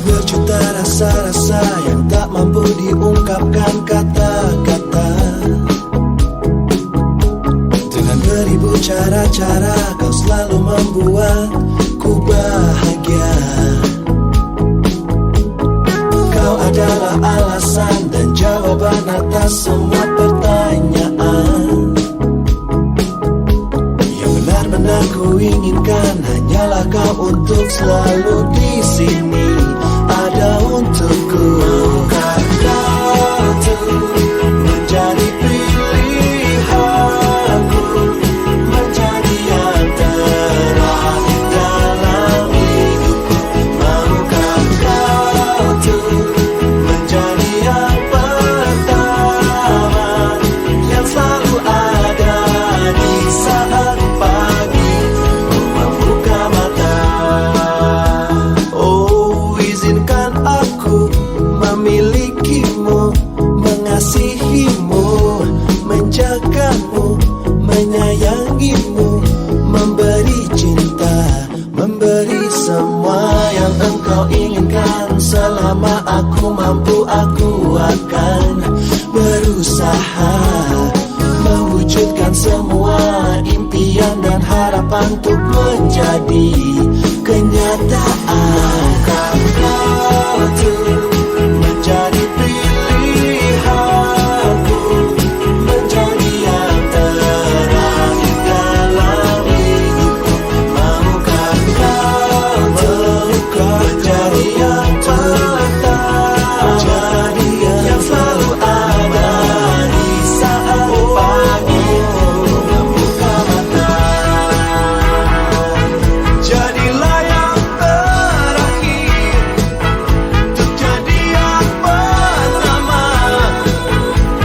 Berjuta rasa-rasa yang tak mampu diungkapkan kata-kata. Dengan beribu cara-cara kau selalu membuatku bahagia. Kau adalah alasan dan jawaban atas semua pertanyaan. Yang benar-benar ku inginkan hanyalah kau untuk selalu di sini. Ada untukku. Maukah kau tuh menjadi pilihanku, menjadi yang terakhir dalam hidupku. Maukah kau tuh menjadi yang pertama, yang selalu ada di saat pagi membuka mata. Oh, izinkan aku memilikimu, mengasihimu, menjagamu, menyayangimu, memberi cinta, memberi semua yang engkau inginkan. Selama aku mampu, aku akan berusaha mewujudkan semua impian dan harapan untuk menjadi kenyataan. Kau tuh menjadi pilihanku, menjadi yang terakhir dalam hidupku. Maukah kau menjadi yang pertama, jadi yang selalu ada di saat pagi membuka mata. Jadilah yang terakhir untuk jadi yang pertama,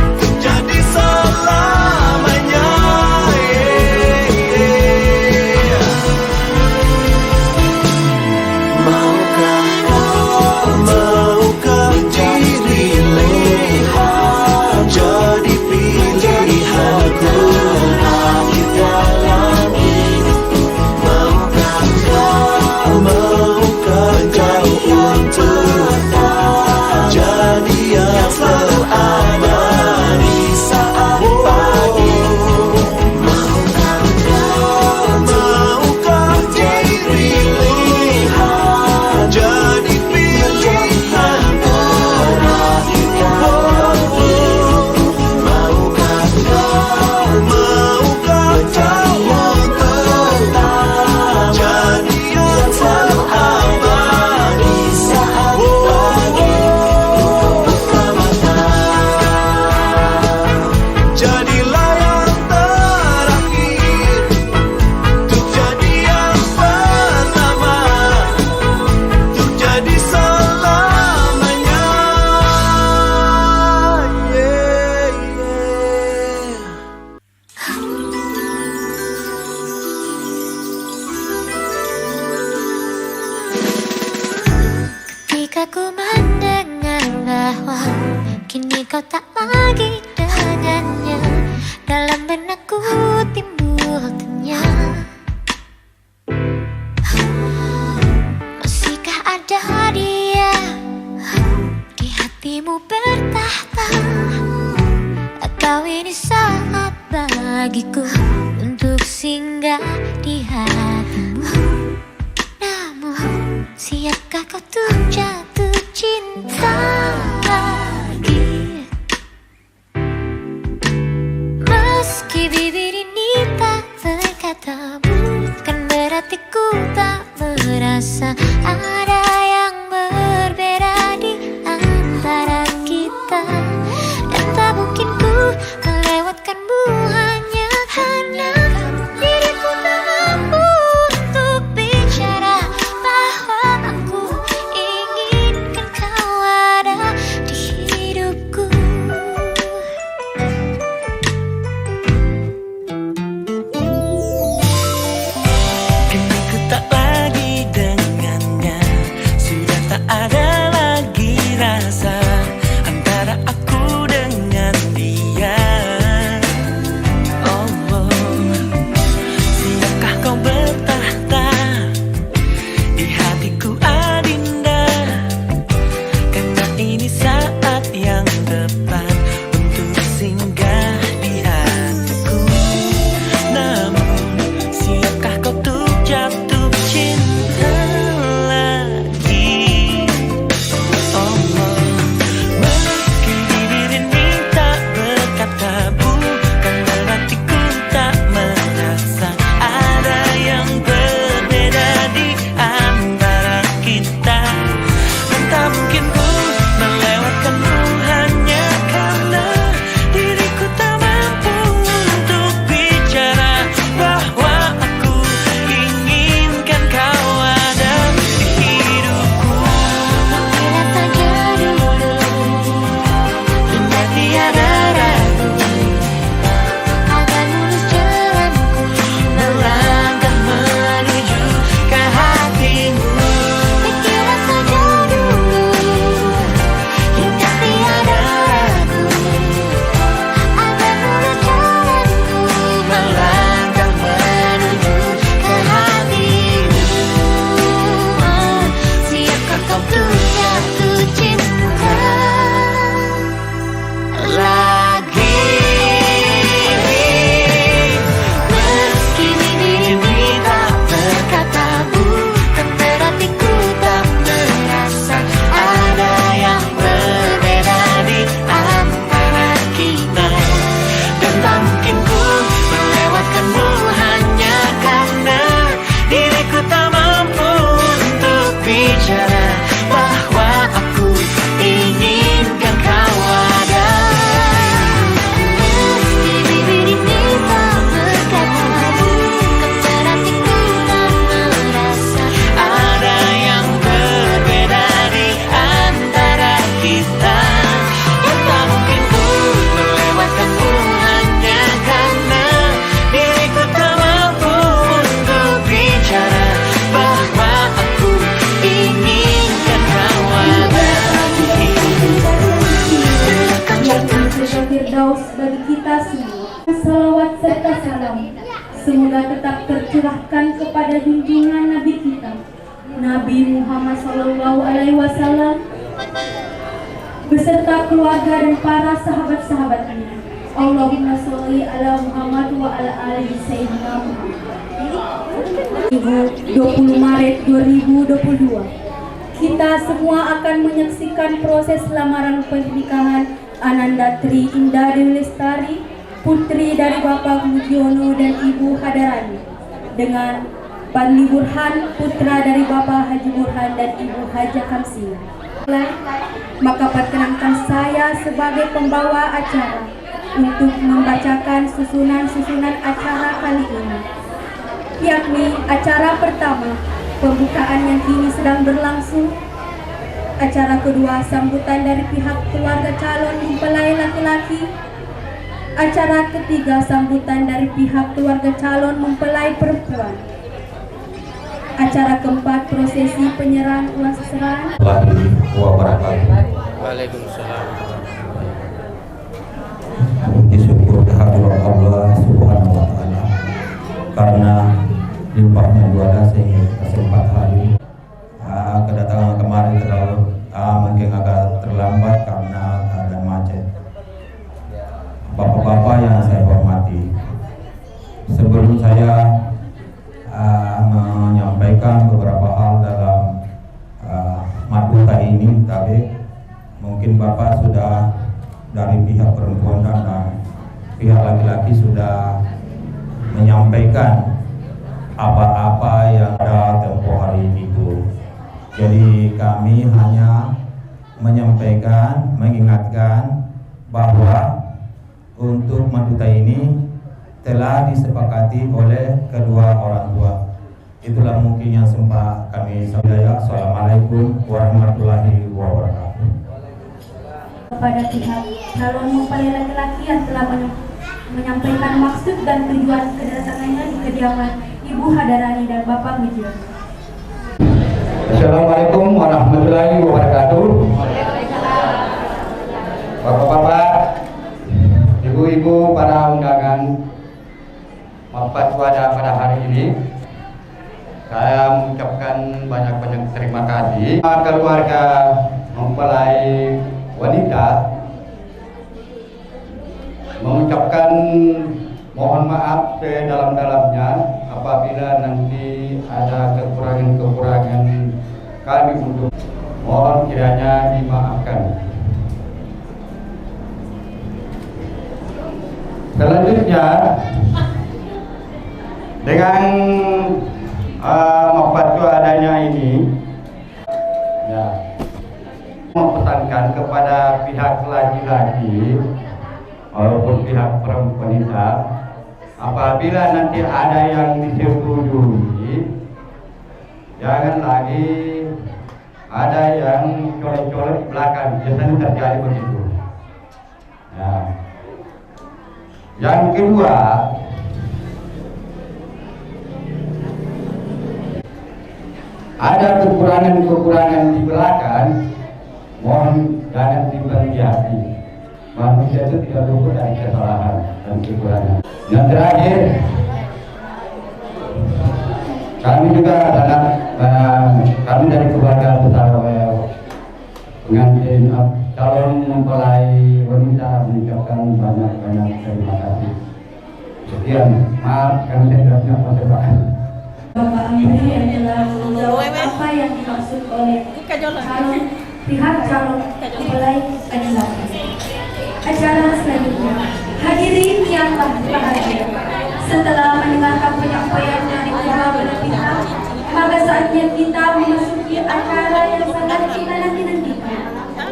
untuk jadi selamanya. Maukah diri lihat jadi pilihanku terakhir dalam hidupku. Maukah kau untuk jadi yang selalu ada di saat pagi. Maukah diri lihat jadi pilihanku terakhir dalam hidupku. Maukah kau untuk jadi yang selalu ada di saat pagi membuka mata. Jadilah yang terakhir untuk jadi yang pertama, untuk jadi selamanya. Ketika ku mendengar bahwa kini kau tak lagi dengannya, dalam benakku timbul tanya, masihkah ada dia di hatimu bertahta? Atau ini saat bagiku untuk singgah di hatimu? Namun siapkah kau tuh jatuh cinta lagi? Meski bibir ini tak berkata, bukan berarti ku tak merasa ada yang berbeda di antara kita. Dan tak mungkin ku melewatkanmu hanya karena diriku tak mampu untuk bicara bahwa aku ingin semoga tetap tercurahkan kepada junjungan Nabi kita, Nabi Muhammad SAW, beserta keluarga dan para sahabat-sahabatnya. Allahumma sholli ala Muhammad wa ala ali Sayyidina Muhammad. 20 Maret 2022, kita semua akan menyaksikan proses lamaran pernikahan Ananda Tri Indah Dewi Lestari, putri dari Bapak Mujiono dan Ibu Hadarani, dengan Padli Burhan, putra dari Bapak Haji Burhan dan Ibu Haja Kamsina. Maka perkenankan saya sebagai pembawa acara untuk membacakan susunan acara kali ini, yakni acara pertama, pembukaan yang kini sedang berlangsung. Acara kedua, sambutan dari pihak keluarga calon mempelai laki-laki. Acara ketiga, sambutan dari pihak keluarga calon mempelai perempuan. Acara keempat, prosesi penyerahan uang seserahan. Waalaikumsalam. Puji syukur kehadirat Allah Subhanahu wa taala karena limpahnya duada sehingga kita sempat hadir. Kedatangan kemarin terlalu mungkin agak terlambat karena ada macet. Bapak-bapak yang saya hormati, sebelum saya menyampaikan beberapa hal dalam Maduka ini, tapi mungkin Bapak sudah dari pihak perempuan dan pihak laki-laki sudah menyampaikan apa-apa yang ada tempoh hari itu. Jadi kami hanya menyampaikan, mengingatkan bahwa untuk Maduta ini telah disepakati oleh kedua orang tua. Itulah mungkin yang sempat kami sampaikan. Assalamualaikum warahmatullahi wabarakatuh. Kepada pihak calon mempelai laki-laki yang telah menyampaikan maksud dan tujuan kedatangannya di kediaman Ibu Hadarani dan Bapak Mujiono. Assalamualaikum warahmatullahi wabarakatuh. Bapak-bapak, ibu-ibu, para undangan Mapat Wada pada hari ini, saya mengucapkan banyak-banyak terima kasih keluarga mempelai wanita, mengucapkan mohon maaf sedalam-dalamnya apabila nanti ada kekurangan-kekurangan kami untuk mohon kiranya dimaafkan. Selanjutnya dengan membantu adanya ini, ya, mempesankan kepada pihak laki-laki maupun pihak perempuan, apabila nanti ada yang disetujui, jangan lagi ada yang colek-colek di belakang. Biasanya terjadi begitu. Ya. Yang kedua, ada kekurangan-kekurangan di belakang, mohon jangan dipenuhi hati. Manusia itu tidak luput dari kesalahan dan kekurangan. Yang terakhir, kami juga adalah kami dari keluarga besar pengantin calon mempelai wanita mengucapkan banyak-banyak terima kasih. Sekian, maaf karena saya tidak punya pertanyaan. Bapak Amri adalah menjawab apa yang dimaksud oleh pihak calon mempelai laki-laki. Acara selanjutnya, hadirin yang berbahagia, setelah mendengarkan penyampaian dari kedua belah pihak, maka saatnya kita memasuki acara yang sangat kita nanti-nantikan,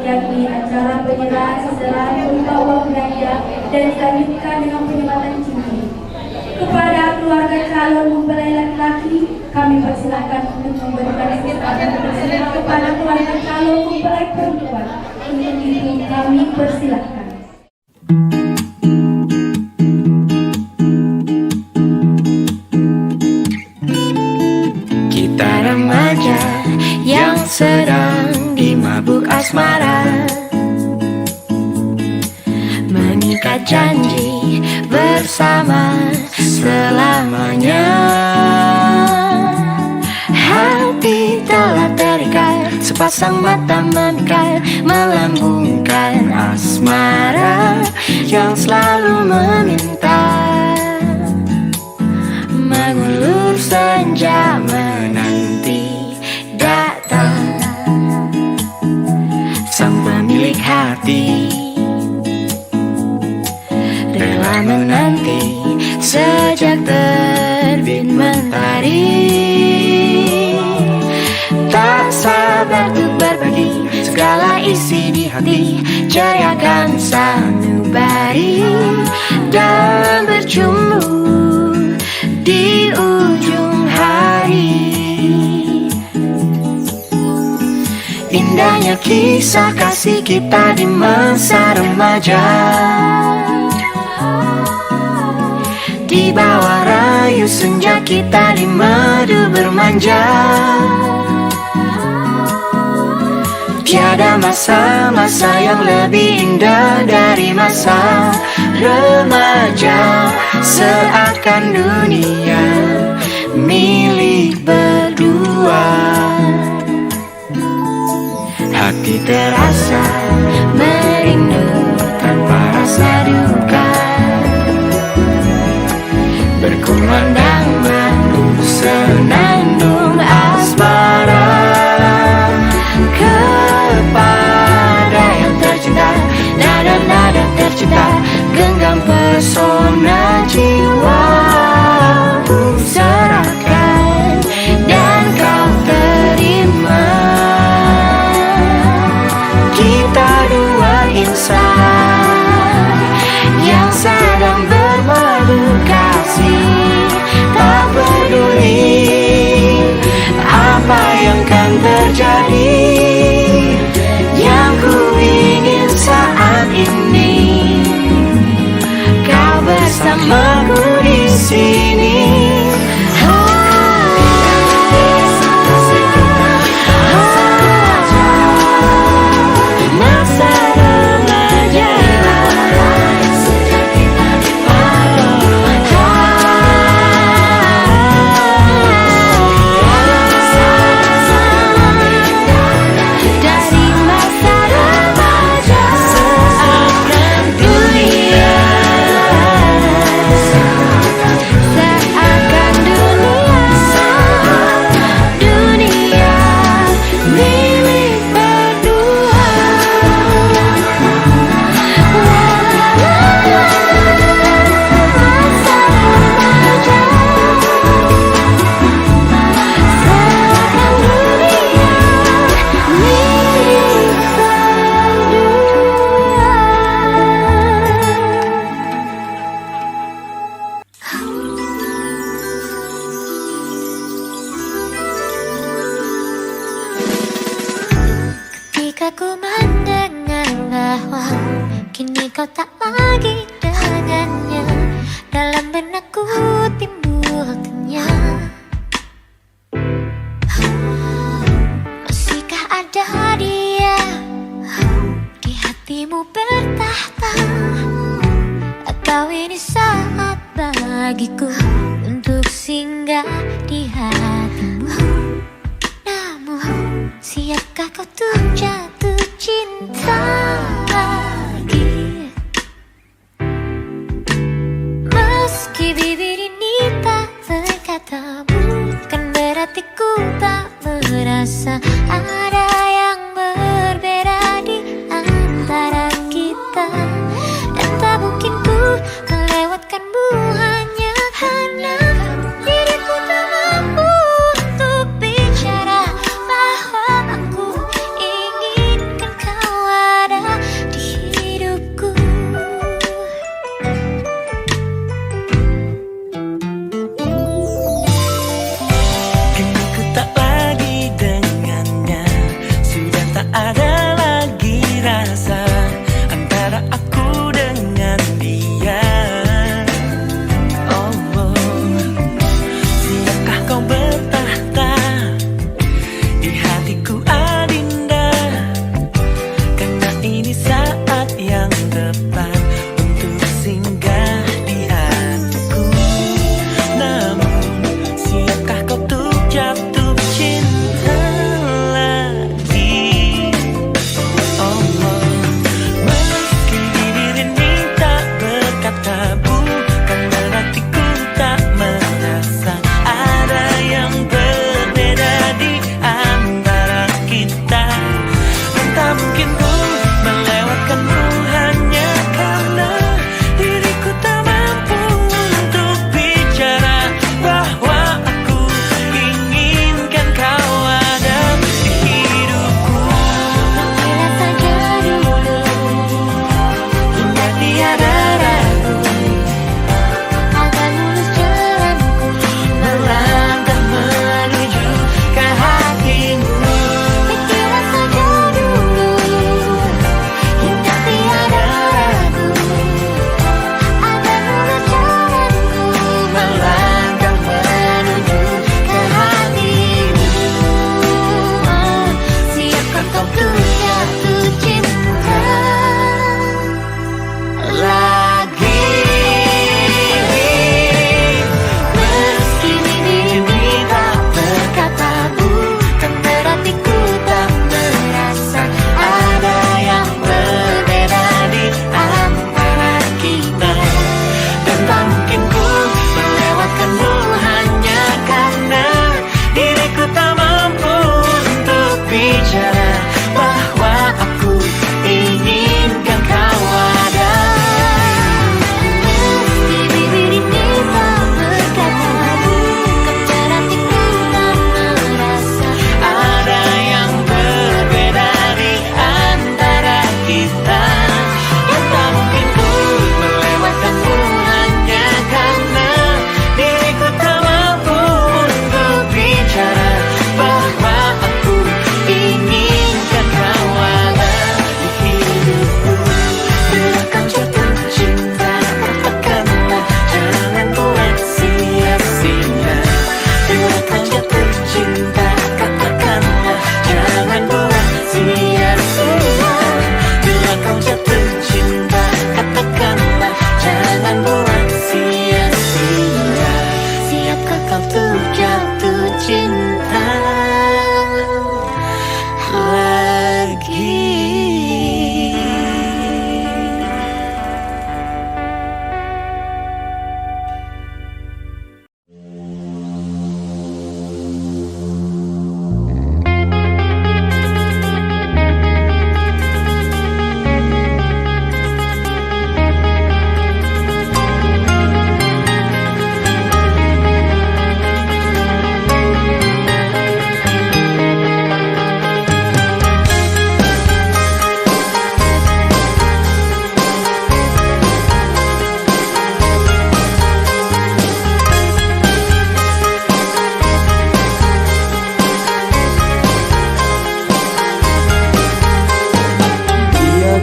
yakni acara penyerahan seserahan berupa uang belanja dan dilanjutkan dengan penyematan cincin. Kepada keluarga calon mempelai laki-laki, kami persilakan untuk memberikan seserahan tersebut kepada keluarga calon mempelai perempuan. Untuk itu kami persilakan. Kita remaja yang sedang dimabuk asmara, mengikat janji bersama Sepasang mata mekar melambungkan asmara yang selalu meminta. Mengulur senja menanti datang sang pemilik hati, rela menanti sejak terbit mentari. Tak sabar untuk berbagi segala isi di hati, ceriakan sanubari dan berjumpa di ujung hari. Indahnya kisah kasih kita di masa remaja, di bawah rayu senja kita di madu bermanja. Tiada masa-masa yang lebih indah dari masa remaja. Seakan dunia milik berdua, hati terasa merindu tanpa rasa duka. Berkumandang madu senandung asmara kepada yang tercinta. Nada-nada tercipta genggam pesona jiwa. Ku serahkan dan kau terima. Kita dua insan yang sedang bermadu kasih. Tak peduli apa yang kan terjadi, yang ku ingin saat ini kau bersamaku di sini. Masa remaja dari masa remaja seakan dunia, seakan dunia milik berdua. Masa remaja seakan dunia milik Ketika ku mendengar bahwa kini kau tak lagi dengannya, dalam benakku timbul kenyang. Masihkah ada dia di hatimu bertahta, atau ini saat bagiku untuk singgah di hatimu? Namun siapkah kau tuh jatuh cinta lagi? Meski bibir ini tak berkata, bukan berarti ku tak merasa ada yang berbeda di antara kita. Dan tak mungkin ku melewatkanmu hanya karena diriku tak mampu untuk bicara bahwa aku inginkan kau tuh jatuh cinta lagi.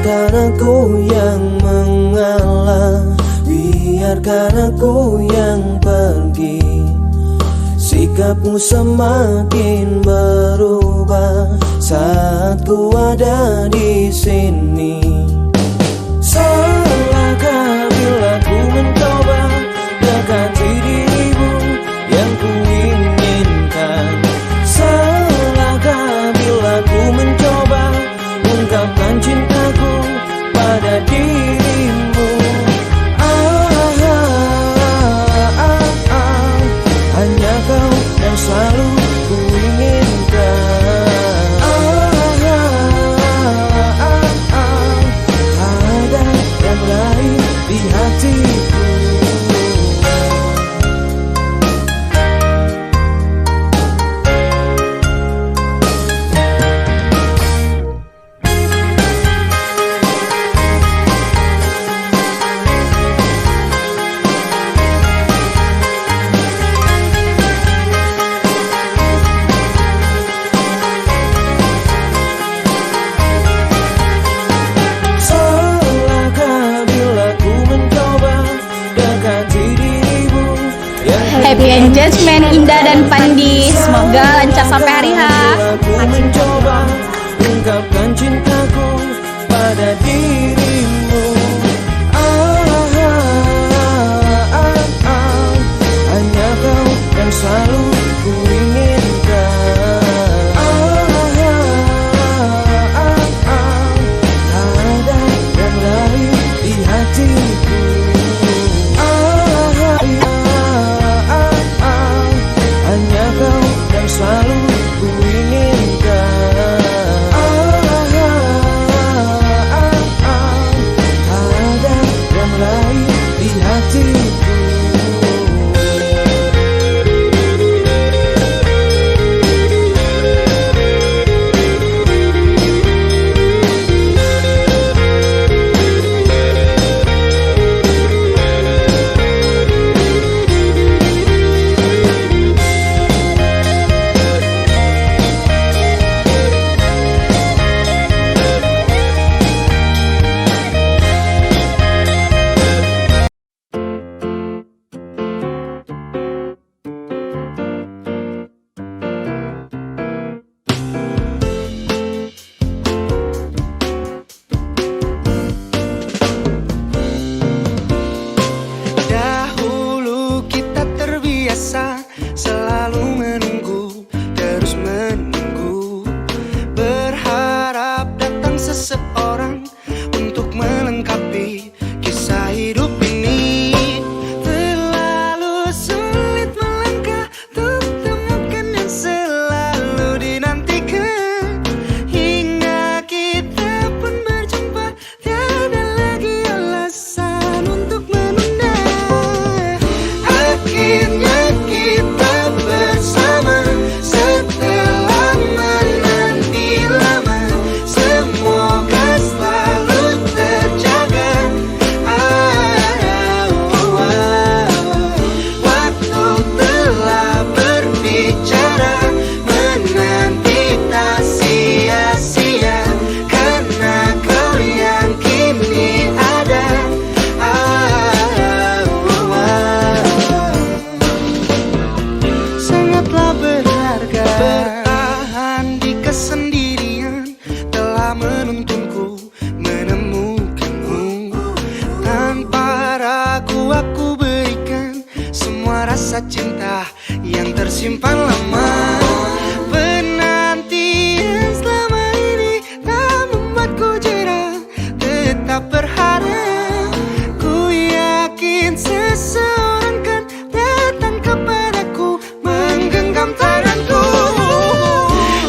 Biarkan aku yang mengalah, biarkan aku yang pergi. Sikapmu semakin berubah saat ku ada di sini. Salahkah bila ku mencoba dekati dirimu yang ku inginkan? Salahkah bila ku mencoba ungkapkan cintaku pada dirimu? Hanya kau yang selalu ku inginkan. Ada yang lain di hatiku. Happy engagement Indah dan Pandi. Semoga lancar sampai hari H. Aku mencoba ungkapkan cintaku pada dirimu. Hanya kau yang selalu ku inginkan. Ada yang lain di hatiku. Hanya kau yang selalu ku inginkan. Ada yang lain di hatiku. Dahulu kita terbiasa selalu menunggu, terus menunggu, berharap datang seseorang untuk melengkapi kisah hidup ini. Terlalu sulit melangkah untuk temukan yang selalu dinantikan, hingga kita pun berjumpa, tiada lagi alasan untuk menunda. Akhirnya kita yang tersimpan lama. Penantian selama ini tak membuatku jera, tetap berharap. Ku yakin seseorang kan datang kepadaku, menggenggam tanganku.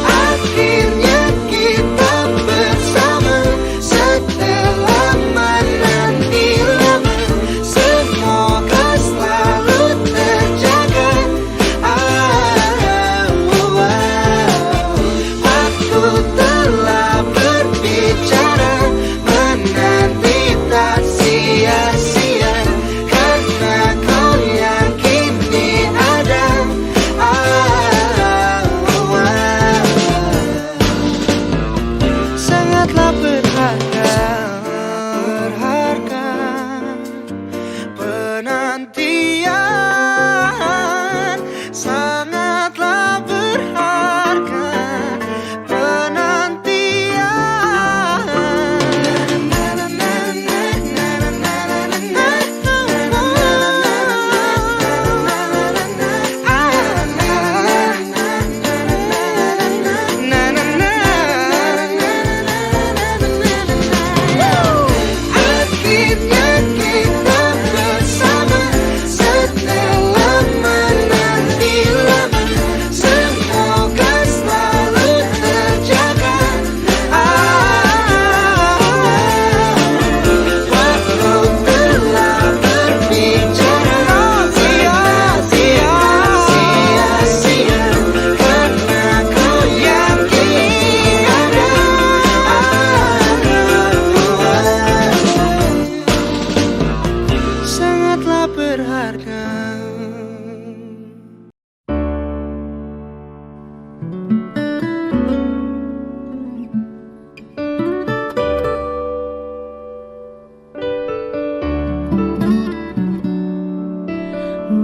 Akhirnya kita bersama setelah menanti lama. Semoga selalu terjaga. Aku telah berbicara, menanti tak sia-sia, karena kau yang kini ada. Sangatlah berharga, berharga penantian. Sangatlah berharga penantian. Akhirnya kita bersama setelah menanti lama. Semoga selalu terjaga. Waktu telah berbicara, sia-sia, sia-sia, karena kau yang kini ada. Sangatlah berharga.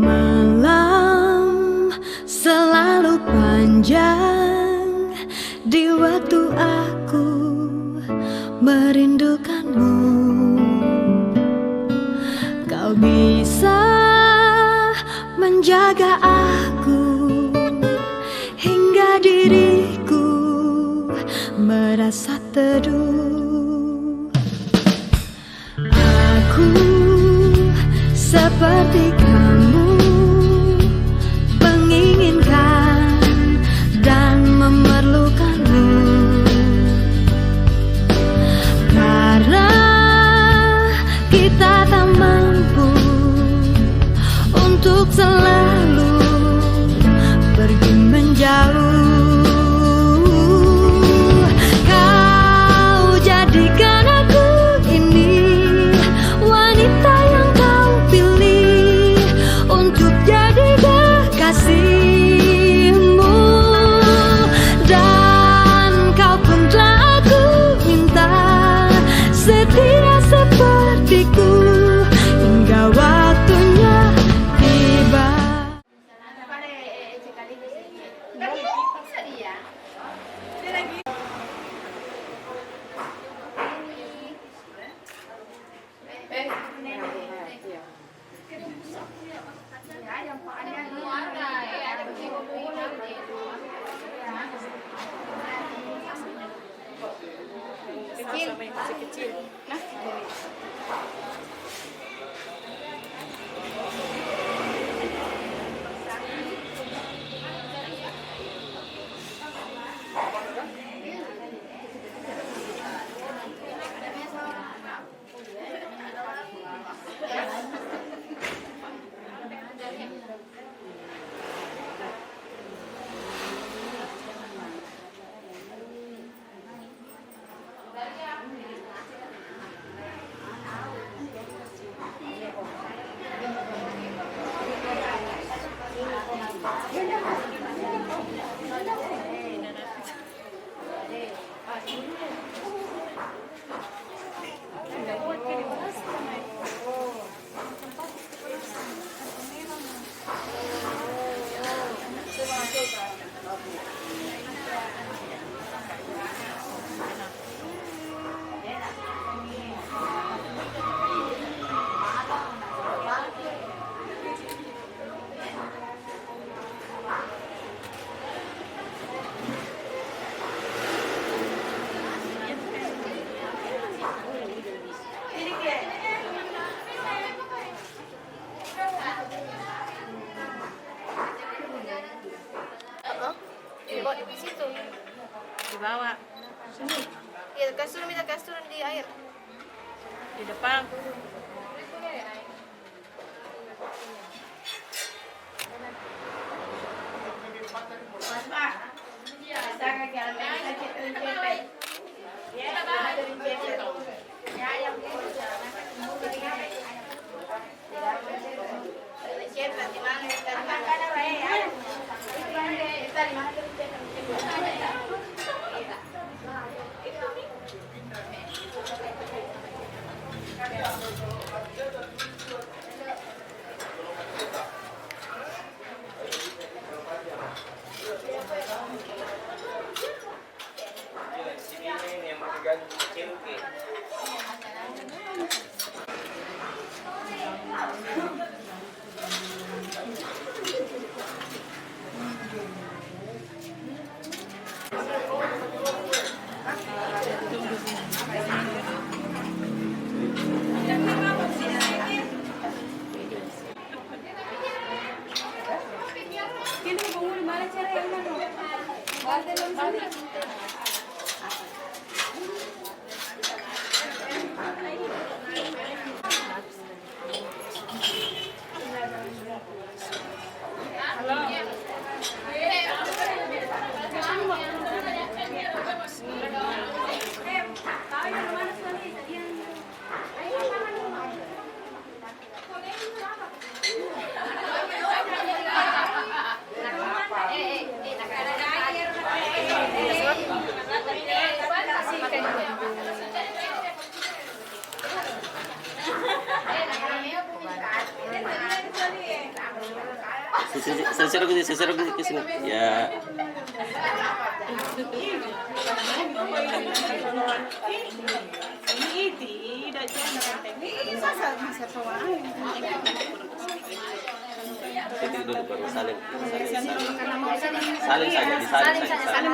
Malam selalu panjang di waktu aku merindukanmu. Kau bisa menjaga aku hingga diriku merasa teduh. Aku seperti kamu, menginginkan dan memerlukanmu, karena kita tak mampu untuk selalu pergi menjauh. Kau jadikan aku ini wanita yang kau pilih untuk jadi kekasihmu, dan kau pun telah aku minta setia sepertiku hingga waktunya tiba. bawah. Sini. Iya, kasih turun di air. Di depan. Sisir ke sini. Ya. Itu dulu baru salin. Salin saja, disalin saja.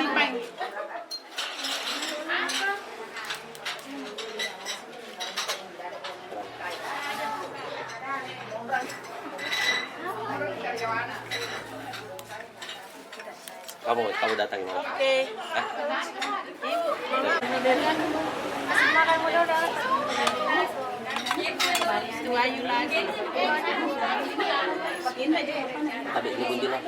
Kamu datang ya? Oke. Ayu lagi. Ada ini buntil lah.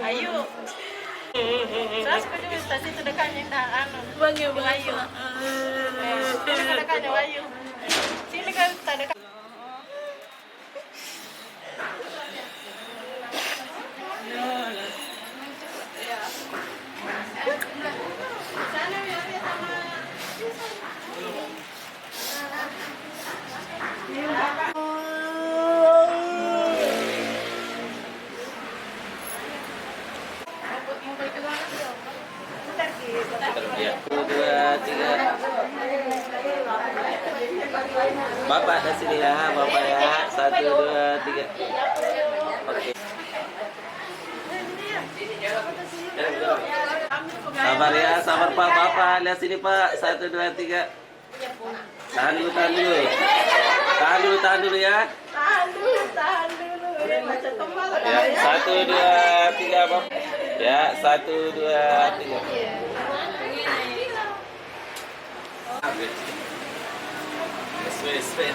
Ayo. Terus ke stasiun terdekatnya Bang Ayu. Terdekatnya Ayu. Sini kan terdekat. Ya, 1, 2, 3. Bapak di sini ya, Bapak ya. 1, 2, 3. Oke. Sabar ya, sabar Pak. Bapak lihat sini Pak. 1, 2, 3. Tahan dulu. Tahan dulu ya. Tahan dulu. Ya, 1, 2, 3 Bapak. Ya, 1, 2, 3. Wait.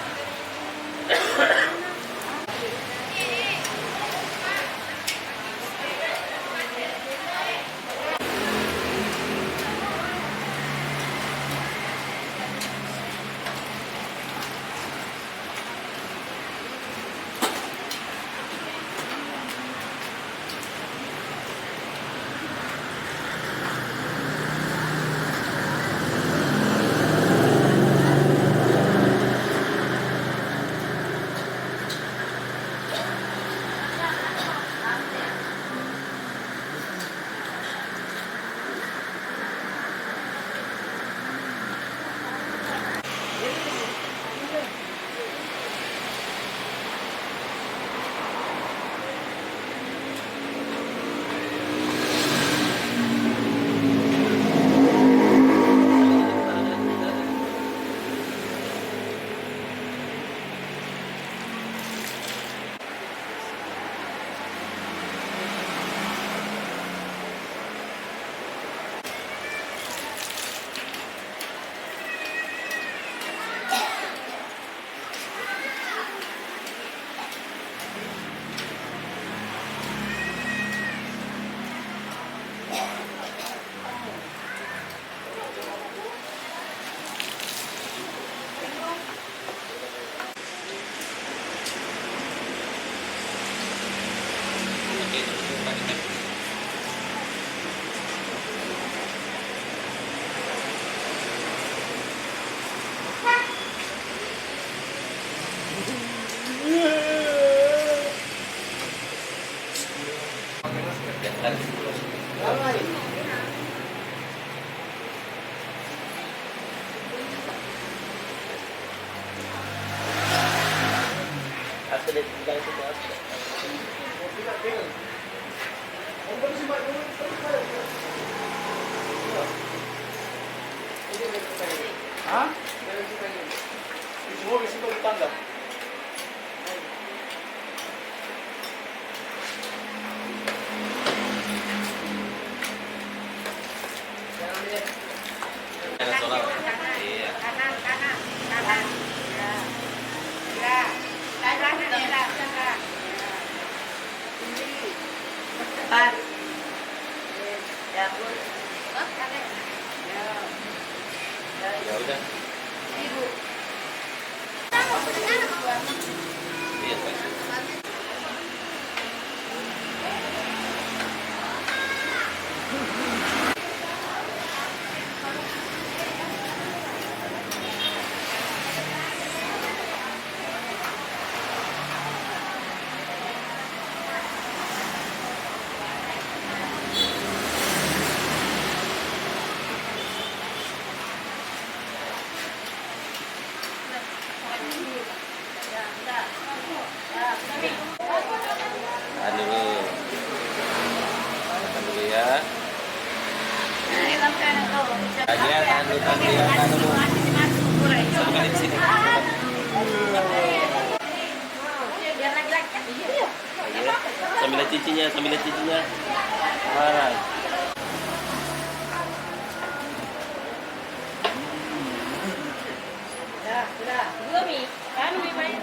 Ya udah. Iya, tahan dulu. Tahan dulu ya. Tanya, tahan dulu, tahan dulu, tahan dulu. Satu menit di sini. Iya. Sambil lihat cincinnya, sambil lihat cincinnya. Alright. Sudah. Belum nih. Kan lebih baik.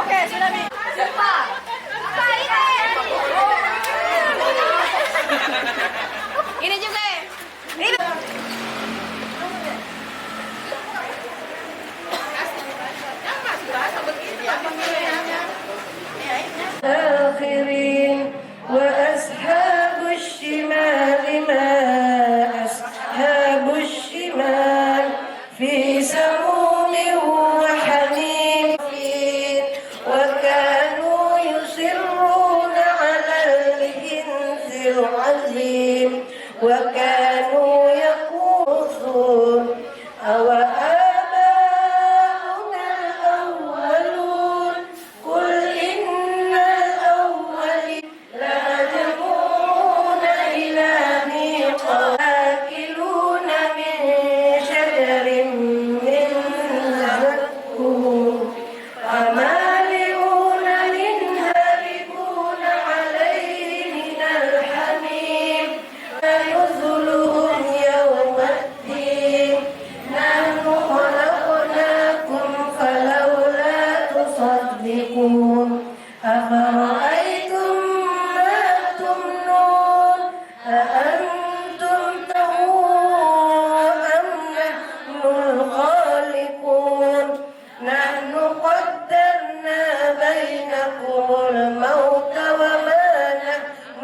Oke, sudah nih. Ini juga. Ini. آخرين وأصحاب الشمال ما أصحاب الشمال في سموم وحميم وكانوا يصرون على الحنث العظيم وكانوا يقولون أوآباؤنا الأولون قل إن الأولين لمجموعون إلى ميقات آكلون من شجر من زقوم فمالئون منها يبون عليه من الحميم نزلهم يوم الدين نحن خلقناكم فلولا تصدقون أفرأيتم ما تمنون أأنتم تهون أم نحن الخالقون نحن قدرنا بينكم الموت وما نحن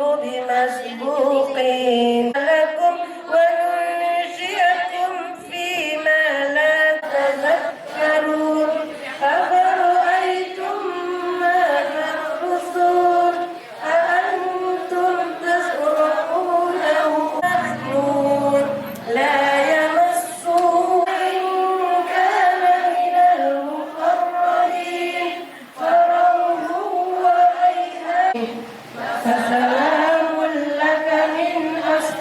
بمسبوقين لكم وننشئكم فيما لا تذكرون أفرأيتم ما تحرثون أأنتم تزرعونه نحن لا يمسه إن كان من المقربين فروح وريحان فسلام لك من أصحاب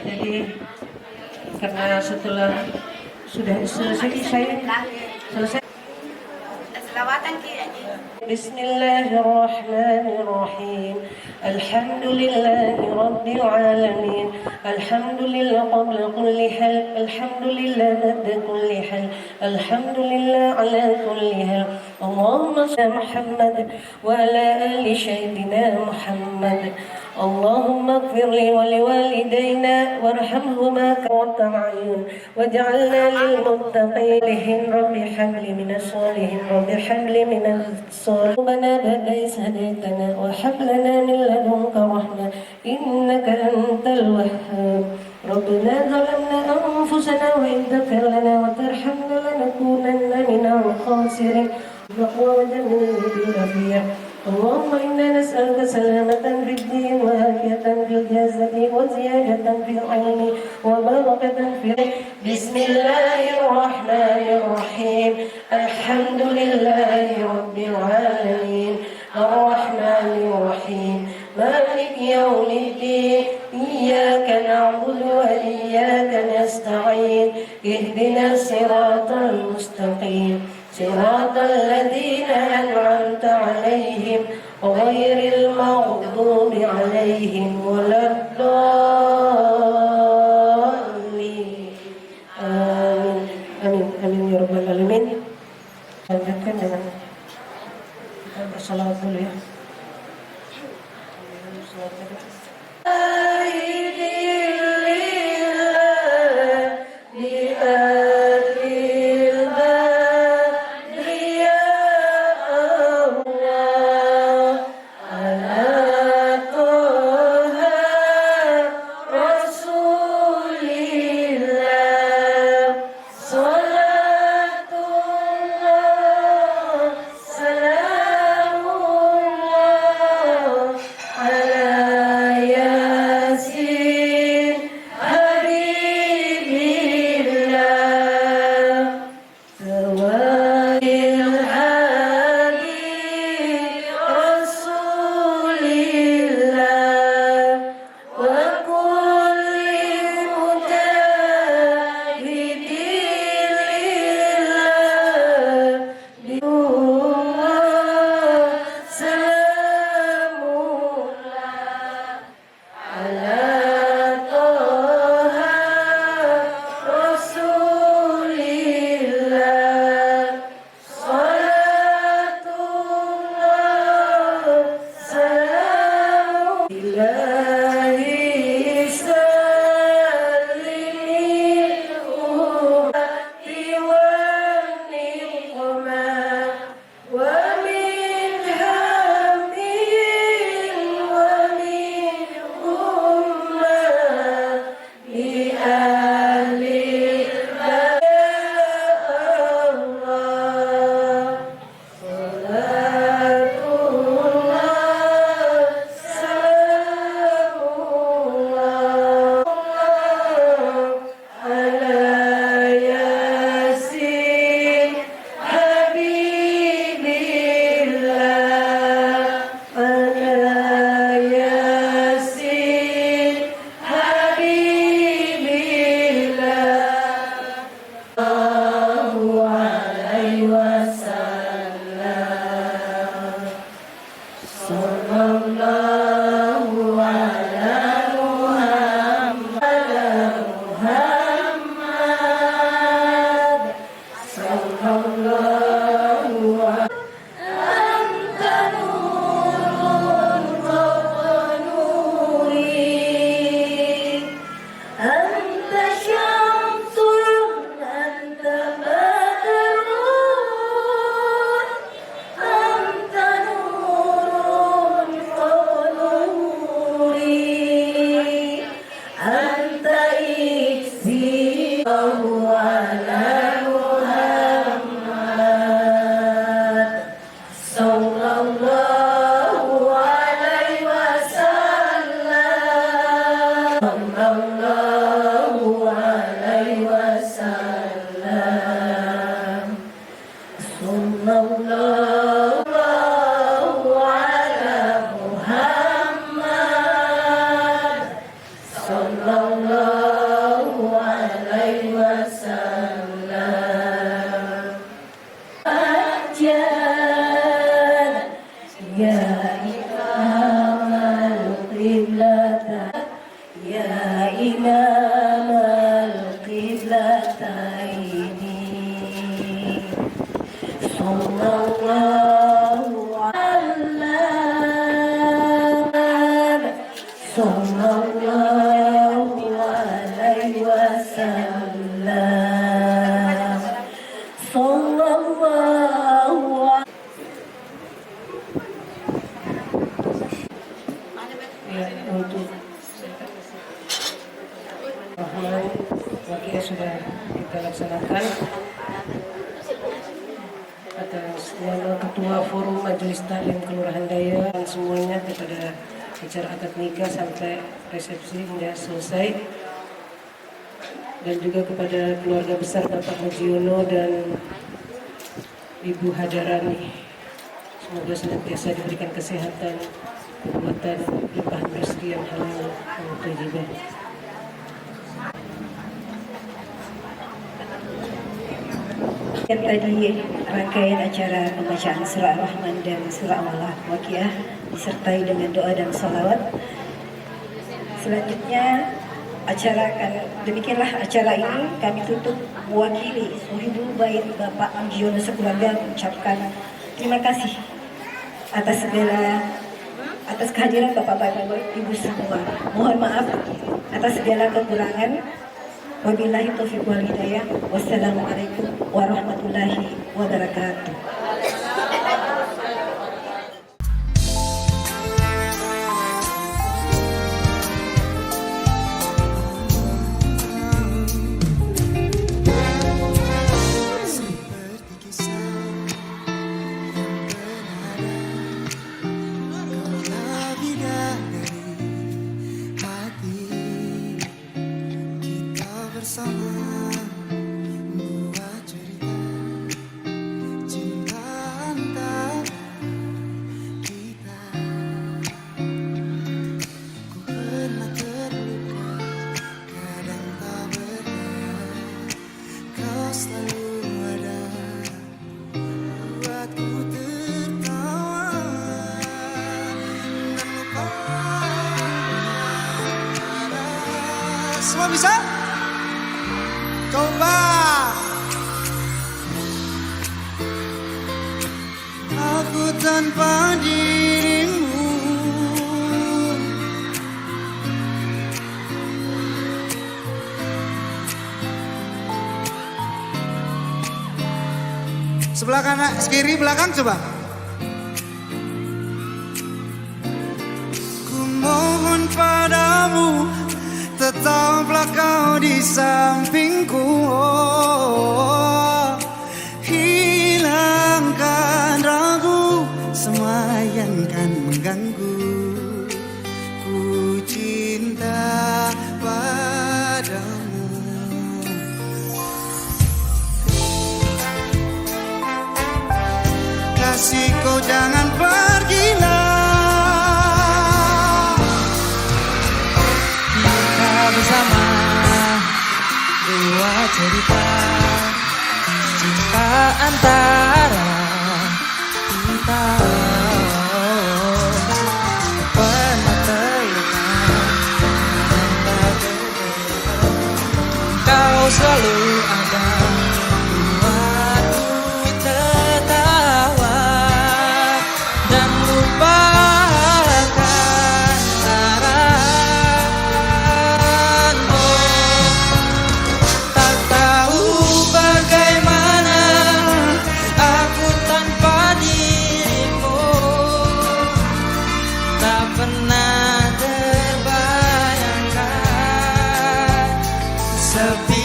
Jadi karena setelah sudah selesai saya selesai. Selawatan ki. Bismillahirrahmanirrahim. Alhamdulillahi rabbil alamin. Alhamdulillah qabla kulli hal. Alhamdulillah ba'da kulli hal. Alhamdulillah ala kulli hal. Allahumma salli Muhammad wa ala ali sayyidina Muhammad. اللهم اغفر لي ولوالدينا وارحمهما كما أعين واجعلنا للمتقين رب هب لي من الصالحين رب هب لي من الصالحين ربنا بعد إذ هديتنا وهب لنا من لدنك رحمة إنك أنت الوهاب ربنا ظلمنا أنفسنا وإن تغفر لنا وترحمنا لنكونن من الخاسرين نقوى وجنة بالعافية اللهم إنا نسألك سلامة في الدين وعافية في الجسد وزيادة في العلم وبركة في بسم الله الرحمن الرحيم الحمد لله رب العالمين الرحمن الرحيم مالك يوم الدين إياك نعبد وإياك نستعين اهدنا الصراط المستقيم صراط الذين أنعمت عليهم غير المغضوب عليهم ولا الضالين آمين آمين آمين يا رب العالمين. Lanjutkan dengan kita bersalawat dulu ya. يا إمام القبلتين صلى الله عليه صلى الله عليه وسلم صلى الله untuk Rahman wakilnya sudah kita laksanakan atas nama Ketua Forum Majelis Taklim Kelurahan Daya dan semuanya kepada acara akad nikah sampai resepsi hingga selesai, dan juga kepada keluarga besar Bapak Haji Yono dan Ibu Hadarani, semoga senantiasa diberikan kesehatan, kekuatan, limpahan rezeki yang halal dan thayyibah. Yang tadi rangkaian acara pembacaan surah Ar-Rahman dan surah Al-Waqiah disertai dengan doa dan salawat. Selanjutnya demikianlah acara ini kami tutup mewakili Sohibul Bait Bapak Haji Yono sekeluarga mengucapkan terima kasih atas kehadiran Bapak-bapak Ibu semua. Mohon maaf atas segala kekurangan. Wabillahi taufiq wal hidayah. Wassalamualaikum warahmatullahi wabarakatuh. Semua bisa? Coba. Aku tanpa dirimu, sebelah kanan, kiri, belakang coba. Ku mohon padamu, tetaplah kau di sampingku, oh, hilangkan ragu semua yang kan mengganggu. Ku cinta padamu. Kasih kau jangan pergilah. Bersama dua cerita cinta antara kita, pernah terluka, kau selalu ada buatku tertawa dan lupakan sepi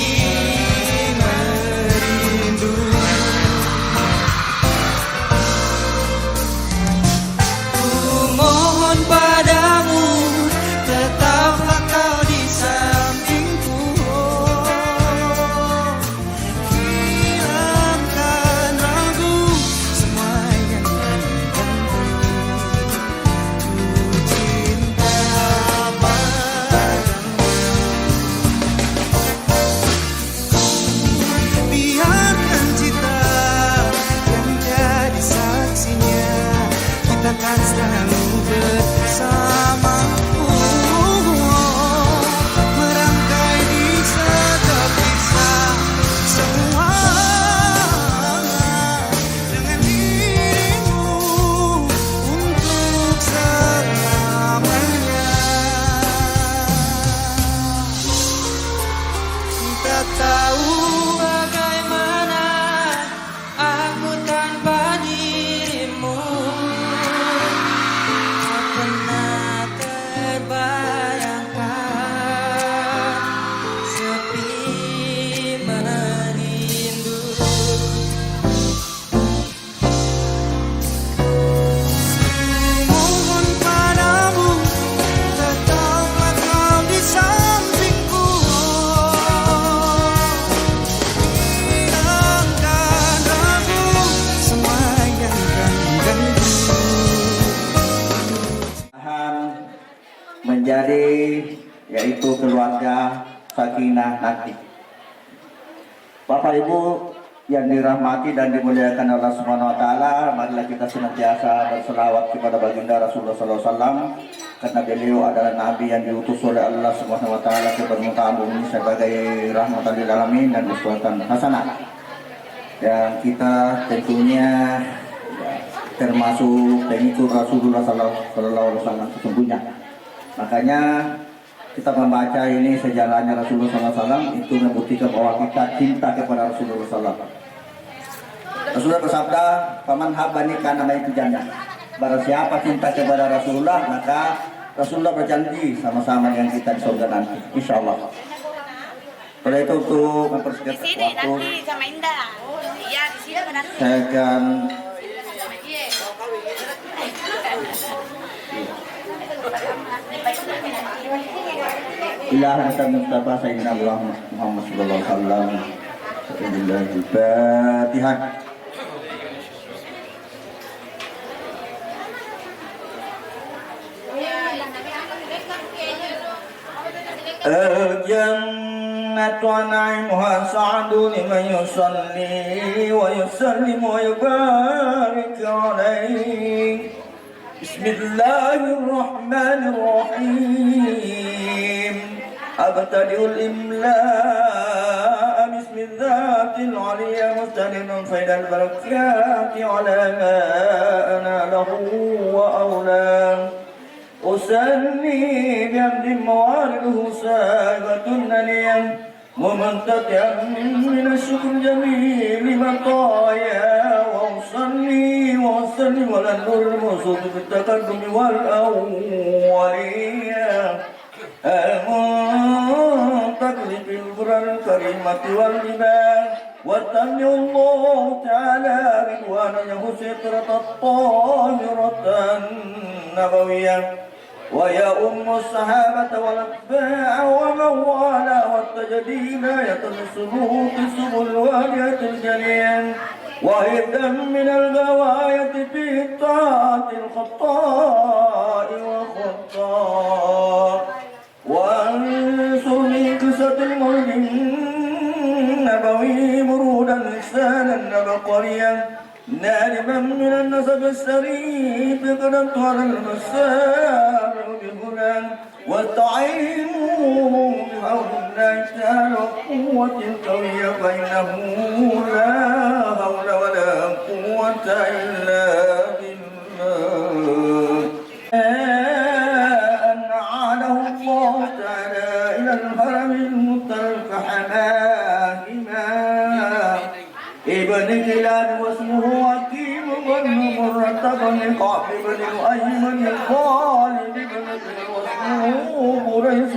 yaitu keluarga Sakinah Nanti. Bapak Ibu yang dirahmati dan dimuliakan Allah Subhanahu wa taala, marilah kita senantiasa berselawat kepada baginda Rasulullah sallallahu alaihi wasallam karena beliau adalah nabi yang diutus oleh Allah Subhanahu wa taala ke permukaan bumi sebagai rahmatan lil alamin dan uswatan hasanah. Dan kita tentunya termasuk pengikut Rasulullah sallallahu alaihi wasallam sesungguhnya. Makanya kita membaca ini sejarahnya Rasulullah SAW itu membuktikan bahwa kita cinta kepada Rasulullah SAW. Rasulullah bersabda, "Paman habani kana itu jannah." Barang siapa cinta kepada Rasulullah, maka Rasulullah berjanji sama-sama dengan kita di surga nanti, insya Allah. Pada itu untuk mempersingkat waktu, saya akan Ilah Hasan Mustafa Sayyidina Muhammad sallallahu alaihi wasallam. Al-Fatihah. Al-jannatu na'imuha sa'adu liman yusalli wa yusallim wa yubarik alaihi. Bismillahirrahmanirrahim. Abtadi'ul imla'a bismillahil aliyya mustanidun faidal barakati ala ma ana lahu wa awla. Usalli bihamdi mawariduhu sa'ibatun naliyah ومنتقعا من الشكر جميل مطايا وأصلي وأسلم على النور الموصوف بالتقدم والأولية المنتقل بالبرر الكريمة والجبال واتمنى الله تعالى رضوانه سترة الطاهرة النبوية ويا الصحابة والأتباع ومن والاه والتجديد يتنسلوك سبل الواجهة الجليل وإذا من الغواية في طاعة الخطاء والخطاء وانصرني قصة المولد النبوي برودا لسانا نبقريا ناربا من النسب السريب قدمت على المسار بهدى واستعينوا بحول الله تعالى وقوة القوية فإنه لا حول ولا قوة إلا بالله أن عاده الله تعالى إلى الحرم المترك حماهما ابن كلاب واسمه حكيم بن مرتب لقعب بن الأيمن الخالد بن واسمه بريس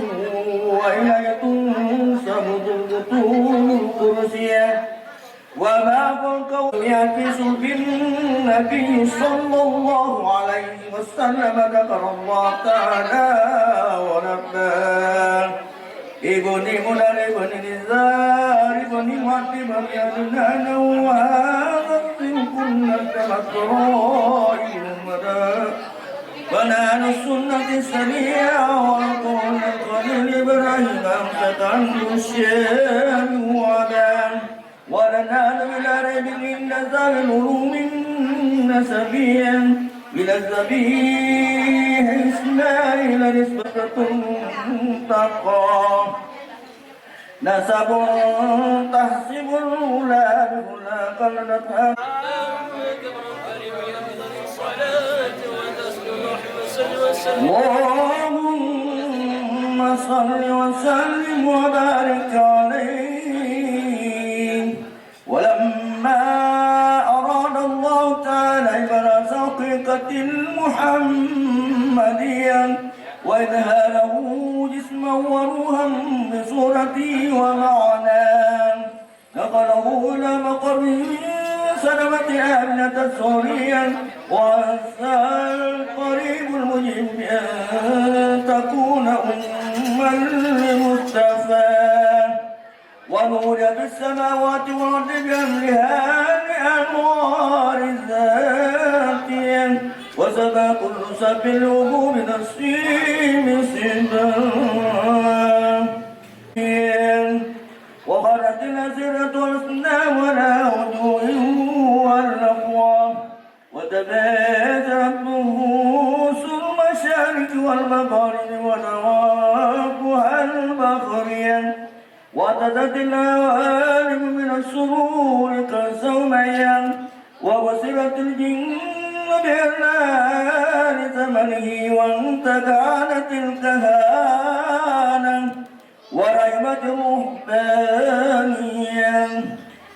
وإليه تنسب البطون القرسية وما فوقه يعكس بالنبي صلى الله عليه وسلم ذكر الله تعالى ونباه ابني منى ابن نزار ابن معتب يدنان وهذا كل التمكرائي المدى بنان السنة السريعة وقول الخليل إبراهيم أمسك عنه الشام وعدان ولنال بلا ريب إن زال العلوم نسبيا إلى الذبيح إسماعيل نسبة تقى نسب تحسب الأولى بأولى قلدتها اللهم صل وسلم وبارك عليه ولما أراد الله تعالى إبراز حقيقة المحمدية وإذهاله جسما وروحا بصورته ومعناه نقله إلى مقر سلمة آمنة سوريا وأنسى القريب المجيب بأن تكون أما لمصطفى ونور بالسماوات والأرض بأمرها لأنوار الذاتية وسبى كل سب له من السين سبا وخرت الأسرة والأصنام ولا هدوء والأقوى وتبادرت نفوس المشارق والمغارب ونوافها البخرية واتت العوالم من السرور كالسوميا ووصلت الجن بإعلان ثمنه وانتكعنت الكهانة ورحمة الرهبانية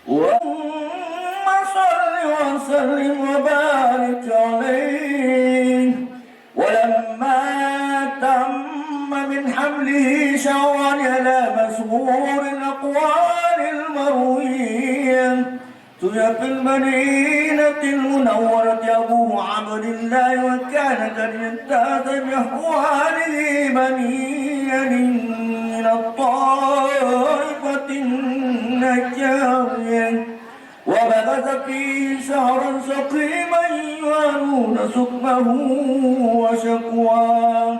اللهم صل وسلم وبارك عليه ولما تم من حمله شعرا على مسهور الأقوال المروية في المدينة المنورة أبوه عبد الله وكان قد امتاز بأحواله بنيا من الطائفة النجارية وبغث فيه شهرا سقيما يوانون سقمه وشكواه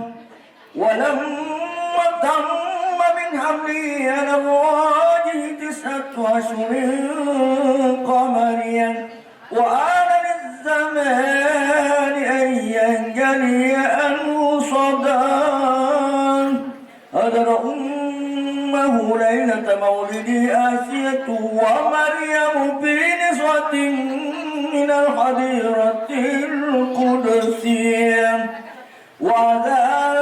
ولما تم من حمله على الراجل 9 أشهر قمريا وآن للزمان أن ينجلي عنه صدان هدر أمه ليلة مولد آسية ومريم في نسوة من الحديرة القدسية وذا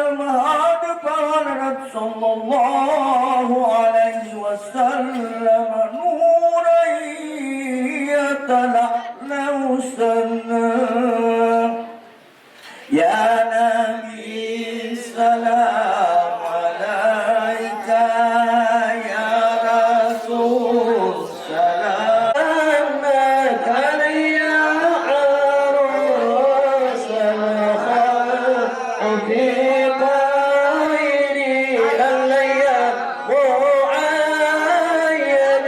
المهاد فولدت صلى الله عليه وسلم نورا يتلألأ سنا يا نبي سلام عليك يا رسول سلام يا عروس الخلق في قائل الليل معين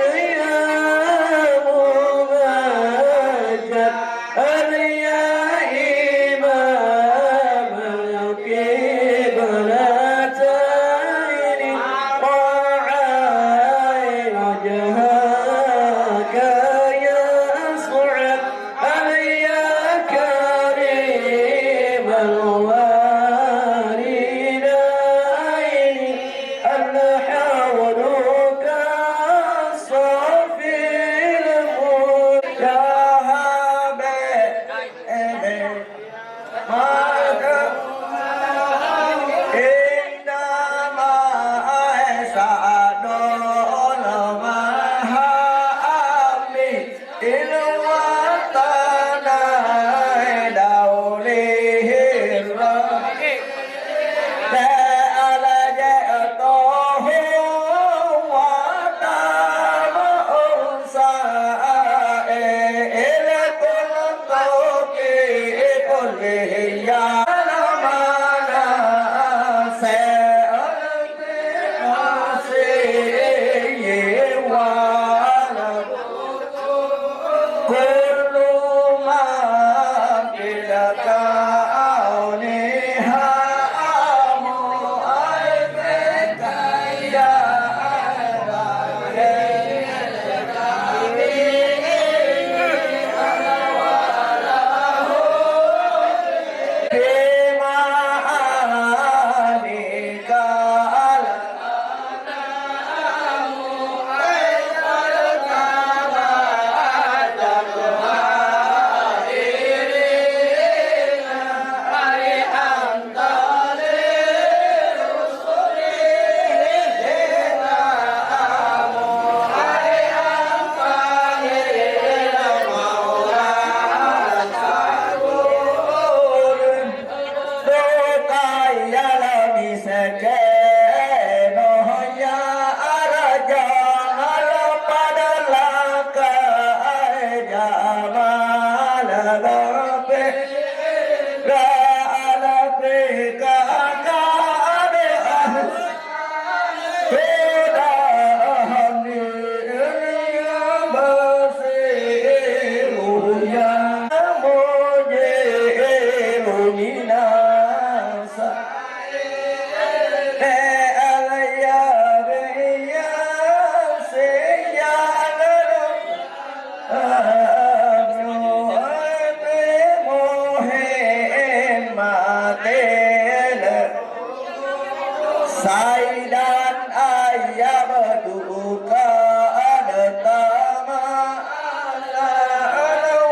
Saidan ayam duka ada tama ala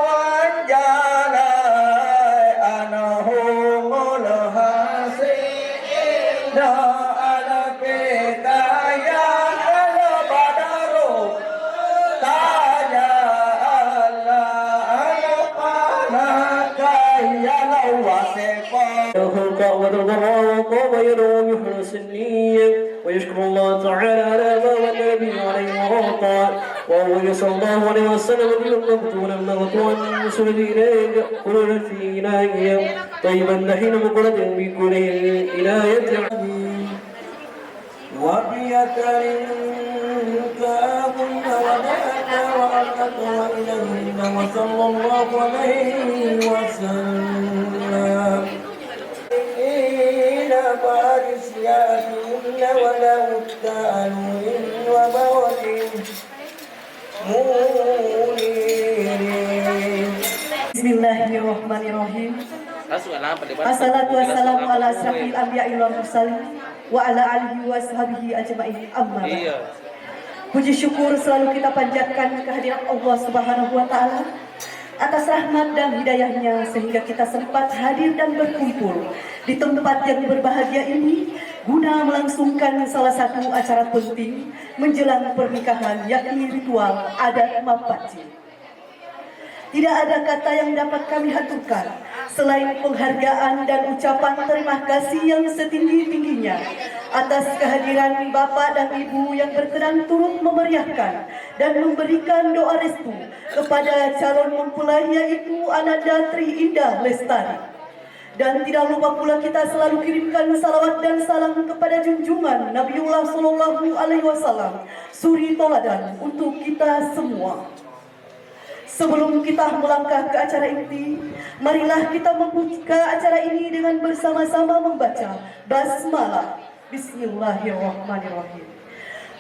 wanjala anahumul hasinda ala kekaya ala badaru tanya ala panakaya lawasepa ويشكر الله تعالى على ما من به عليه وغطى وهو صلى الله عليه وسلم بالمقتول المغتوى المسل إليه يأكل في إلهي طيبا نحين مقلة بكل إلاية وبيكر كابن ودعك وأرقك وإليهن وصلى الله عليه وسلم إلى فارس يأتين ولا التألوين وبوت منيرين بسم الله الرحمن الرحيم Assalatu wassalamu ala asrafil anbiya'i wal mursalin wa ala alihi wa sahbihi ajma'in amma ba'd. Puji syukur selalu kita panjatkan kehadiran Allah Subhanahu wa taala atas rahmat dan hidayahnya sehingga kita sempat hadir dan berkumpul di tempat yang berbahagia ini guna melangsungkan salah satu acara penting menjelang pernikahan, yakni ritual adat Mapaci. Tidak ada kata yang dapat kami haturkan selain penghargaan dan ucapan terima kasih yang setinggi-tingginya atas kehadiran Bapak dan Ibu yang berkenan turut memeriahkan dan memberikan doa restu kepada calon mempelai yaitu Ananda Tri Indah Lestari. Dan tidak lupa pula kita selalu kirimkan salawat dan salam kepada junjungan Nabiullah Sallallahu Alaihi Wasallam, suri toladan untuk kita semua. Sebelum kita melangkah ke acara inti, marilah kita membuka acara ini dengan bersama-sama membaca basmalah. Bismillahirrahmanirrahim.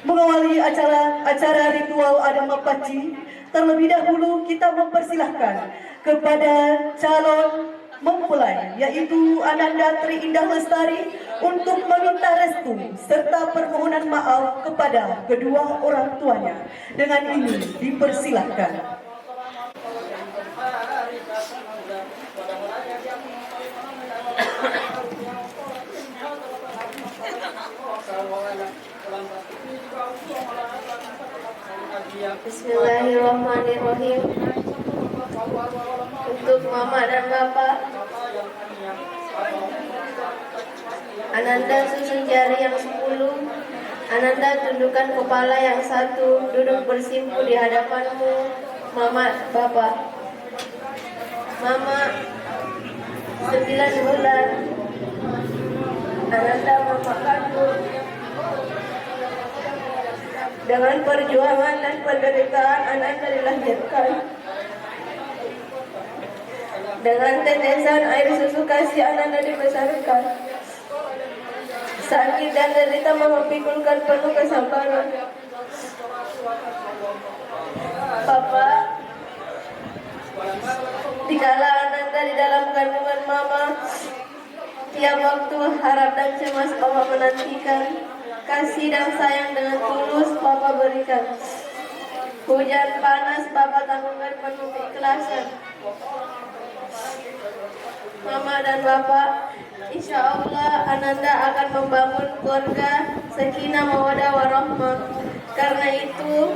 Mengawali acara ritual adat Mapaci, terlebih dahulu kita mempersilahkan kepada calon mempelai yaitu Ananda Tri Indah Lestari untuk meminta restu serta permohonan maaf kepada kedua orang tuanya. Dengan ini dipersilahkan. Bismillahirrahmanirrahim. Untuk Mama dan Bapak, Ananda susun jari yang 10, Ananda tundukkan kepala yang 1, duduk bersimpu di hadapanmu, Mama, Bapak. Mama 9 bulan, Ananda Mama kandung. Dengan perjuangan dan penderitaan Ananda dilahirkan. Dengan tetesan air susu kasih Ananda dibesarkan. Sakit dan derita Mama pikulkan penuh kesabaran. Papa, dikala Ananda di dalam kandungan Mama, tiap waktu harap dan cemas Papa menantikan. Kasih dan sayang dengan tulus Papa berikan. Hujan panas Papa tanggungkan penuh keikhlasan. Mama dan Bapak, insya Allah Ananda akan membangun keluarga sakinah mawaddah warahmah. Karena itu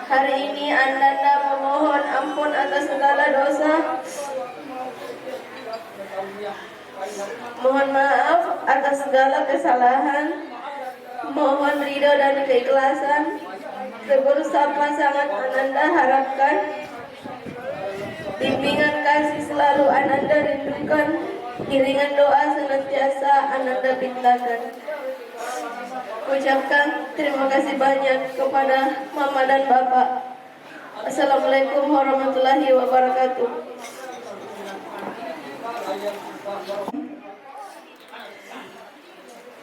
hari ini Ananda memohon ampun atas segala dosa. Mohon maaf atas segala kesalahan. Mohon ridho dan keikhlasan. Terus apa sangat Ananda harapkan. Bimbingan kasih selalu Ananda rindukan. Iringan doa senantiasa Ananda pintakan. Ucapkan terima kasih banyak kepada Mama dan Bapak. Assalamualaikum warahmatullahi wabarakatuh.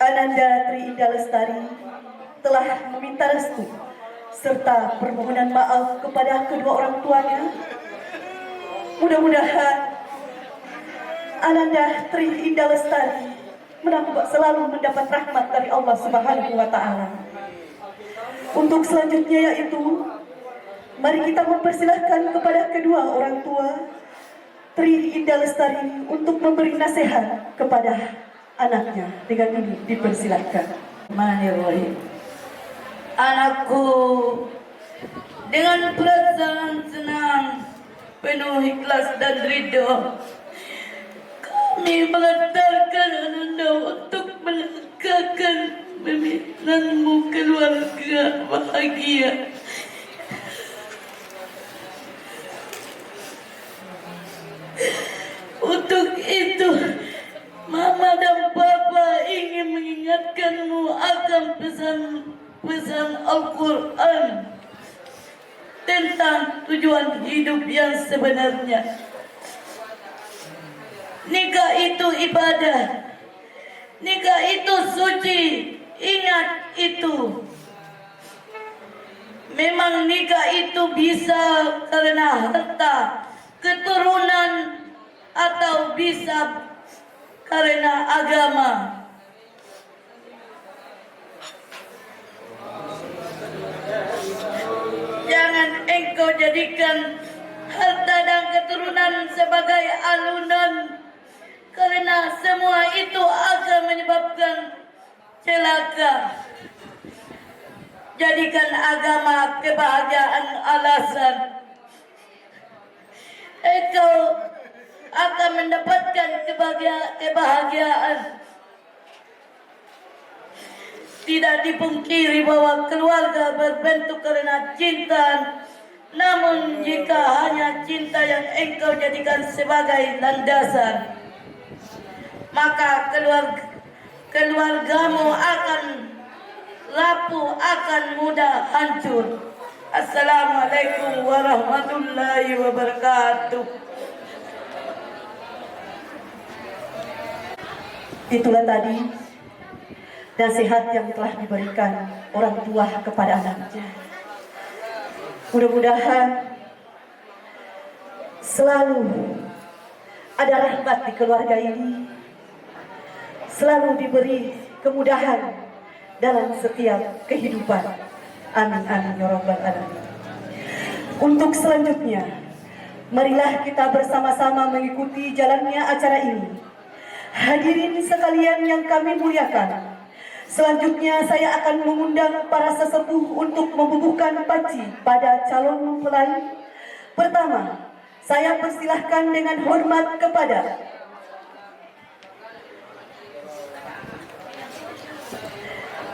Ananda Tri Indah Lestari telah meminta restu serta permohonan maaf kepada kedua orang tuanya. Mudah-mudahan Ananda Tri Indah Lestari selalu mendapat rahmat dari Allah Subhanahu wa Ta'ala. Untuk selanjutnya yaitu, mari kita mempersilahkan kepada kedua orang tua Tri Indah Lestari untuk memberi nasihat kepada anaknya. Dengan ini dipersilahkan. Bismillahirrahmanirrahim. Anakku, dengan perasaan senang, penuh ikhlas dan ridho, kami mengantarkan Ananda untuk melegakan pemikiranmu keluarga bahagia. Untuk itu, Mama dan Papa ingin mengingatkanmu akan pesan-pesan Al-Quran tentang tujuan hidup yang sebenarnya. Nikah itu ibadah, nikah itu suci. Ingat itu. Memang nikah itu bisa karena harta, keturunan, atau bisa karena agama. Jangan engkau jadikan harta dan keturunan sebagai alunan, karena semua itu akan menyebabkan celaka. Jadikan agama kebahagiaan alasan. Engkau akan mendapatkan kebahagiaan. Tidak dipungkiri bahwa keluarga berbentuk karena cinta. Namun jika hanya cinta yang engkau jadikan sebagai landasan, maka keluargamu akan rapuh, akan mudah hancur. Assalamualaikum warahmatullahi wabarakatuh. Itulah tadi nasihat yang telah diberikan orang tua kepada anaknya. Mudah-mudahan selalu ada rahmat di keluarga ini, selalu diberi kemudahan dalam setiap kehidupan. Amin amin ya rabbal alamin. Untuk selanjutnya, marilah kita bersama-sama mengikuti jalannya acara ini. Hadirin sekalian yang kami muliakan, selanjutnya saya akan mengundang para sesepuh untuk membubuhkan paci pada calon mempelai. Pertama, saya persilahkan dengan hormat kepada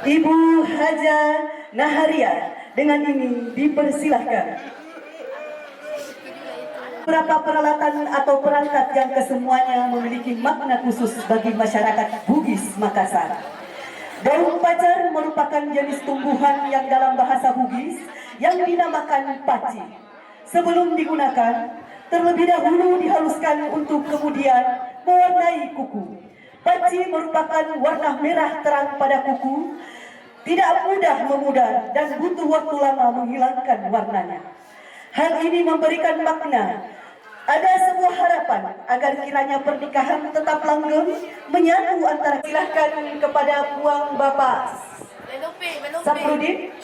Ibu Haja Naharia. Dengan ini dipersilahkan. Beberapa peralatan atau perangkat yang kesemuanya memiliki makna khusus bagi masyarakat Bugis Makassar. Daun pacar merupakan jenis tumbuhan yang dalam bahasa Bugis yang dinamakan paci. Sebelum digunakan, terlebih dahulu dihaluskan untuk kemudian mewarnai kuku. Paci merupakan warna merah terang pada kuku, tidak mudah memudar dan butuh waktu lama menghilangkan warnanya. Hal ini memberikan makna ada sebuah harapan agar kiranya pernikahan tetap langgeng menyatu antara. Silahkan kepada Puang Bapak Saprudin,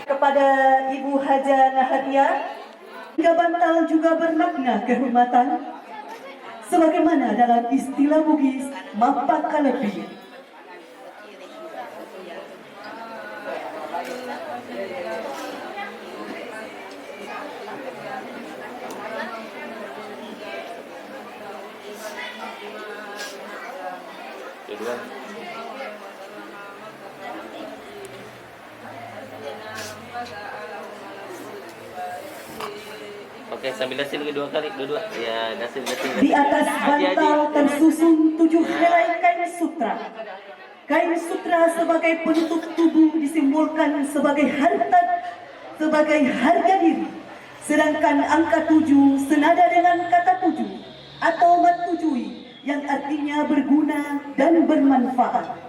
kepada Ibu Haja Naharia. Hingga bantal juga bermakna kehormatan, sebagaimana dalam istilah Bugis mapak kalepi. Kedua. Oke, sambil hasil kedua kali, dua. Ya, hasil. Di atas bantal tersusun 7 helai kain sutra. Kain sutra sebagai penutup tubuh disimbolkan sebagai harga diri. Sedangkan angka 7 senada dengan kata 7 atau matujui yang artinya berguna dan bermanfaat.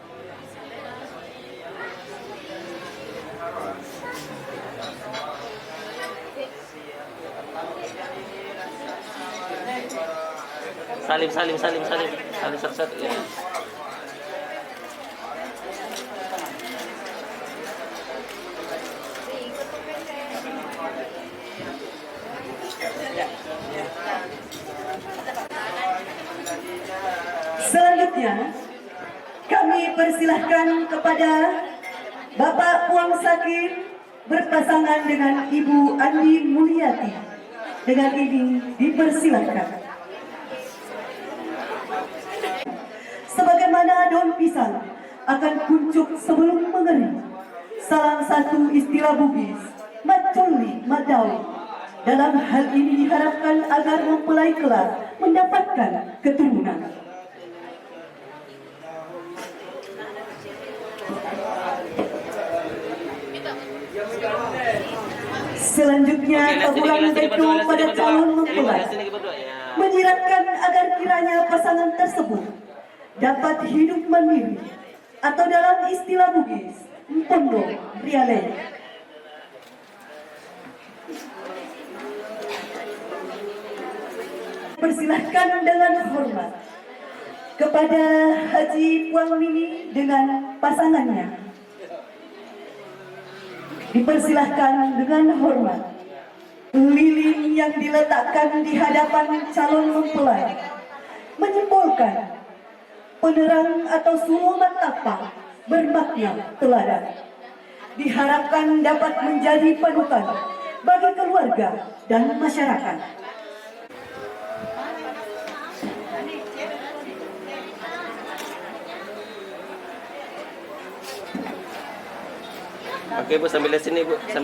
Salim. Salim satu-satu ya. Selanjutnya, kami persilahkan kepada Bapak Puang Sakir berpasangan dengan Ibu Andi Mulyati. Dengan ini dipersilahkan. Sebagaimana daun pisang akan kuncup sebelum mengering, salah satu istilah Bugis, maculi madawi. Dalam hal ini diharapkan agar mempelai kelak mendapatkan keturunan. Selanjutnya taburan beto pada calon mempelai menyiratkan agar kiranya pasangan tersebut dapat hidup mandiri atau dalam istilah Bugis empondo riale. Persilahkan dengan hormat kepada Haji Puang Mini dengan pasangannya. Dipersilahkan dengan hormat. Lilin yang diletakkan di hadapan calon mempelai menyimbolkan penerang atau sulungan tapak bermakna teladan. Diharapkan dapat menjadi panutan bagi keluarga dan masyarakat. Oke Bu, sambil lihat sini Bu, Ya.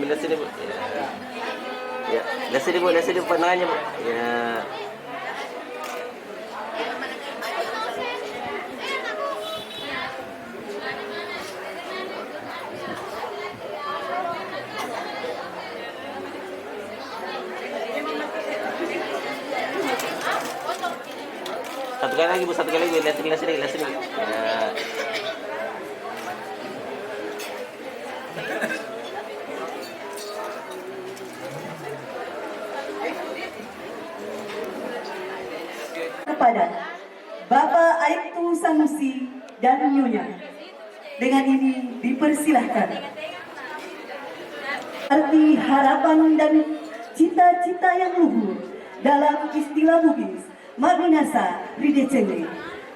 Ya, lihat sini Bu pandangannya Bu. Ya. Satu kali lagi Bu, lihat sini. Ya. Kepada Bapak Aibtu Sanusi dan Nyonya, dengan ini dipersilahkan. Arti harapan dan cita-cita yang luhur dalam istilah Bugis Mabinasa Ridecenge.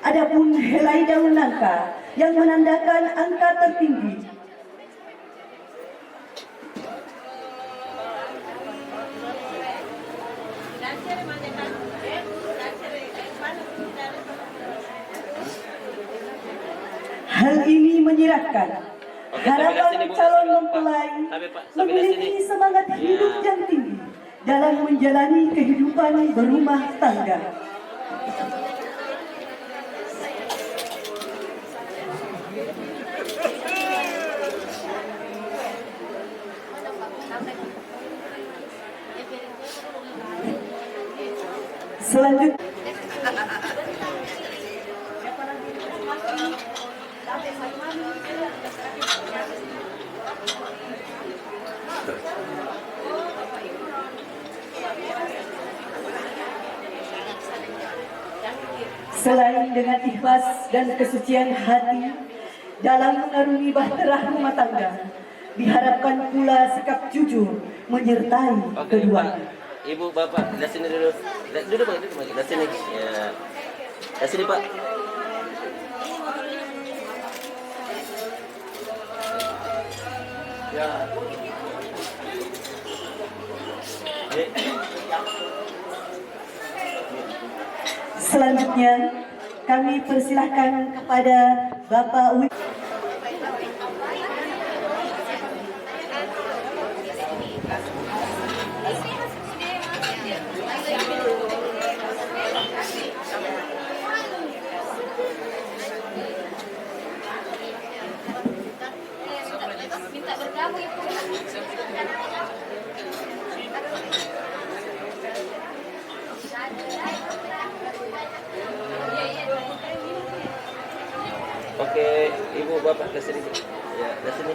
Adapun helai daun nangka yang menandakan angka tertinggi. Hal ini menyiratkan harapan calon mempelai memiliki semangat hidup yang tinggi dalam menjalani kehidupan berumah tangga. Selanjutnya selain dengan ikhlas dan kesucian hati dalam mengarungi bahtera rumah tangga, diharapkan pula sikap jujur menyertai keduanya. Ibu, Bapak, lihat sini dulu. Duduk Pak, lihat sini. Ya. Lihat sini Pak. Ya. Selanjutnya, kami persilahkan kepada Bapak Wi. Oke, Ibu, Bapak, ke sini. Ya, ke sini.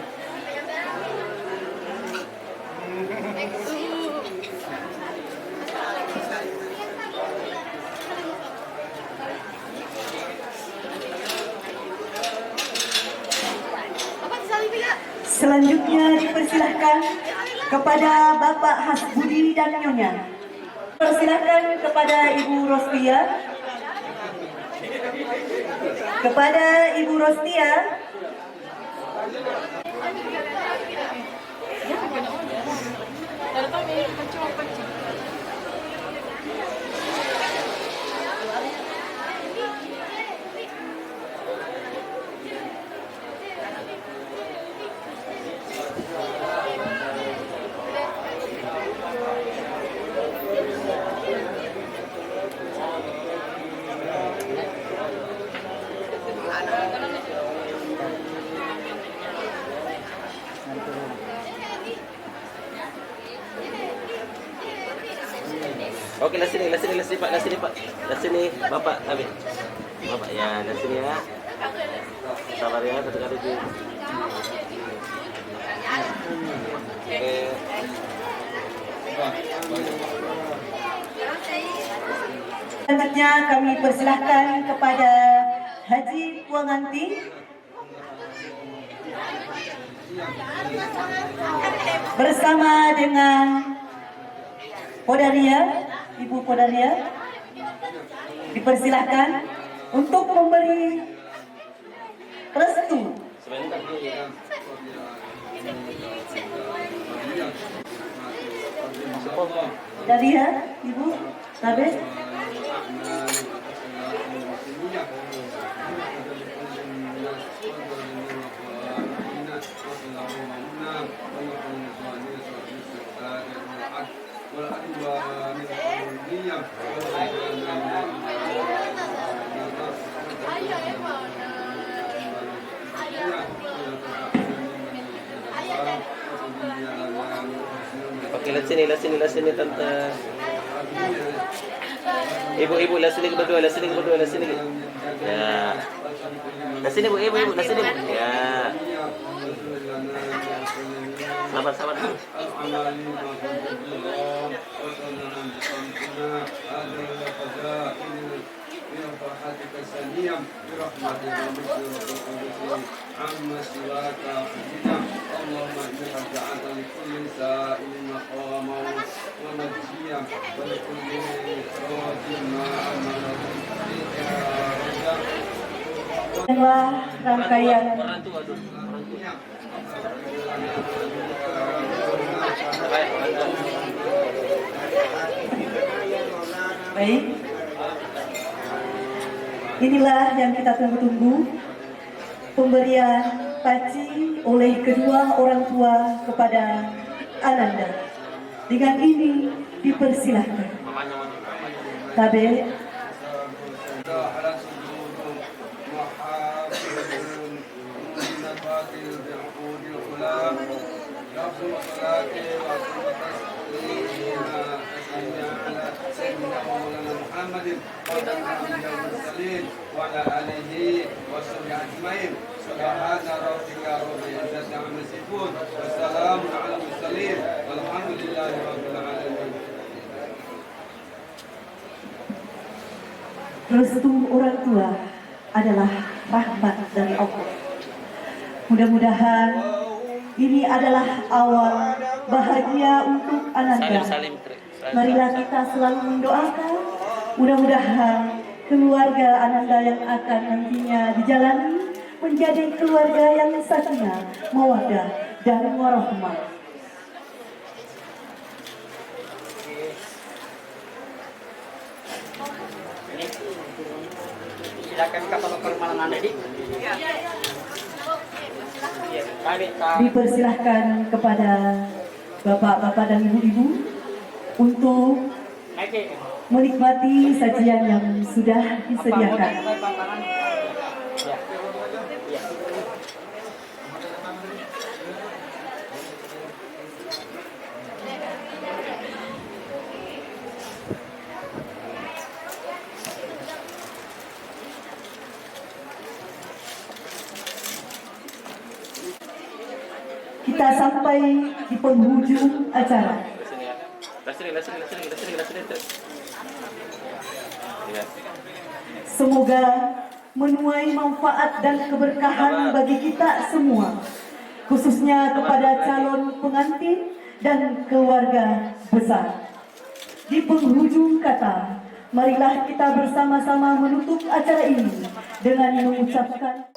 Selanjutnya dipersilahkan kepada Bapak Hasbudi dan Nyonya. Persilahkan kepada Ibu Rostia. Kepada Ibu Rostia. Oke, lah sini Pak, lah sini Bapak, ambil. Bapak ya, lah sini ya. Sabar ya, satu kali dulu. Oke. Selanjutnya kami persilahkan kepada Haji Puanganti. Bersama dengan Podaria, Ibu Podaria, dipersilahkan untuk memberi restu. Podaria, Ibu, Tabes. Oke, lah sini tante. Ibu, lah sini berdua. Ya. Lah sini Bu, ibu, lah sini. Ya. Sabar. Rangkaian baik, inilah yang kita tunggu-tunggu, pemberian paci oleh kedua orang tua kepada Ananda. Dengan ini dipersilahkan. Tabe. Restu orang tua adalah rahmat dari Allah. Mudah-mudahan ini adalah awal bahagia untuk Ananda. Marilah kita selalu mendoakan, mudah-mudahan keluarga Ananda yang akan nantinya dijalani menjadi keluarga yang sakinah, mawaddah, dan warahmah. Silakan kapal permalangan Edi. Dipersilahkan kepada bapak-bapak dan ibu-ibu untuk menikmati sajian yang sudah disediakan. Kita sampai di penghujung acara. Semoga menuai manfaat dan keberkahan bagi kita semua. khususnya kepada calon pengantin dan keluarga besar. Di penghujung kata, marilah kita bersama-sama menutup acara ini dengan mengucapkan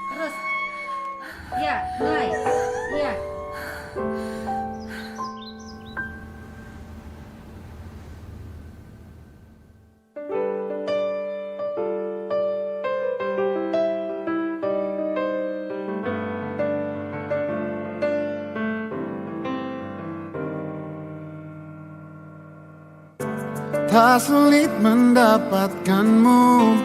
Terus. Ya, mulai. Ya. Tak sulit mendapatkanmu,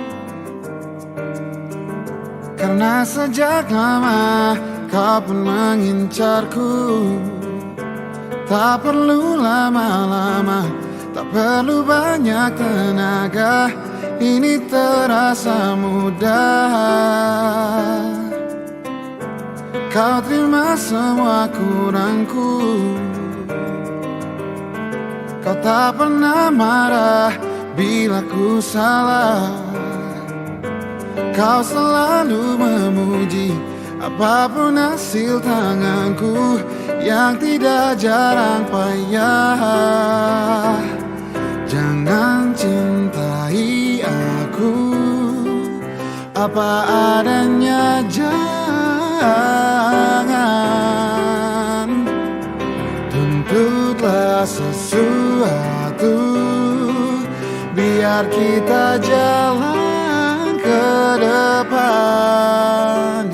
karena sejak lama kau pun mengincarku. Tak perlu lama-lama, tak perlu banyak tenaga, ini terasa mudah. Kau terima semua kurangku, kau tak pernah marah bila ku salah. Kau selalu memuji apapun hasil tanganku yang tidak jarang payah. Jangan cintai aku apa adanya, jangan tuntutlah sesuatu, biar kita jalan ke depan.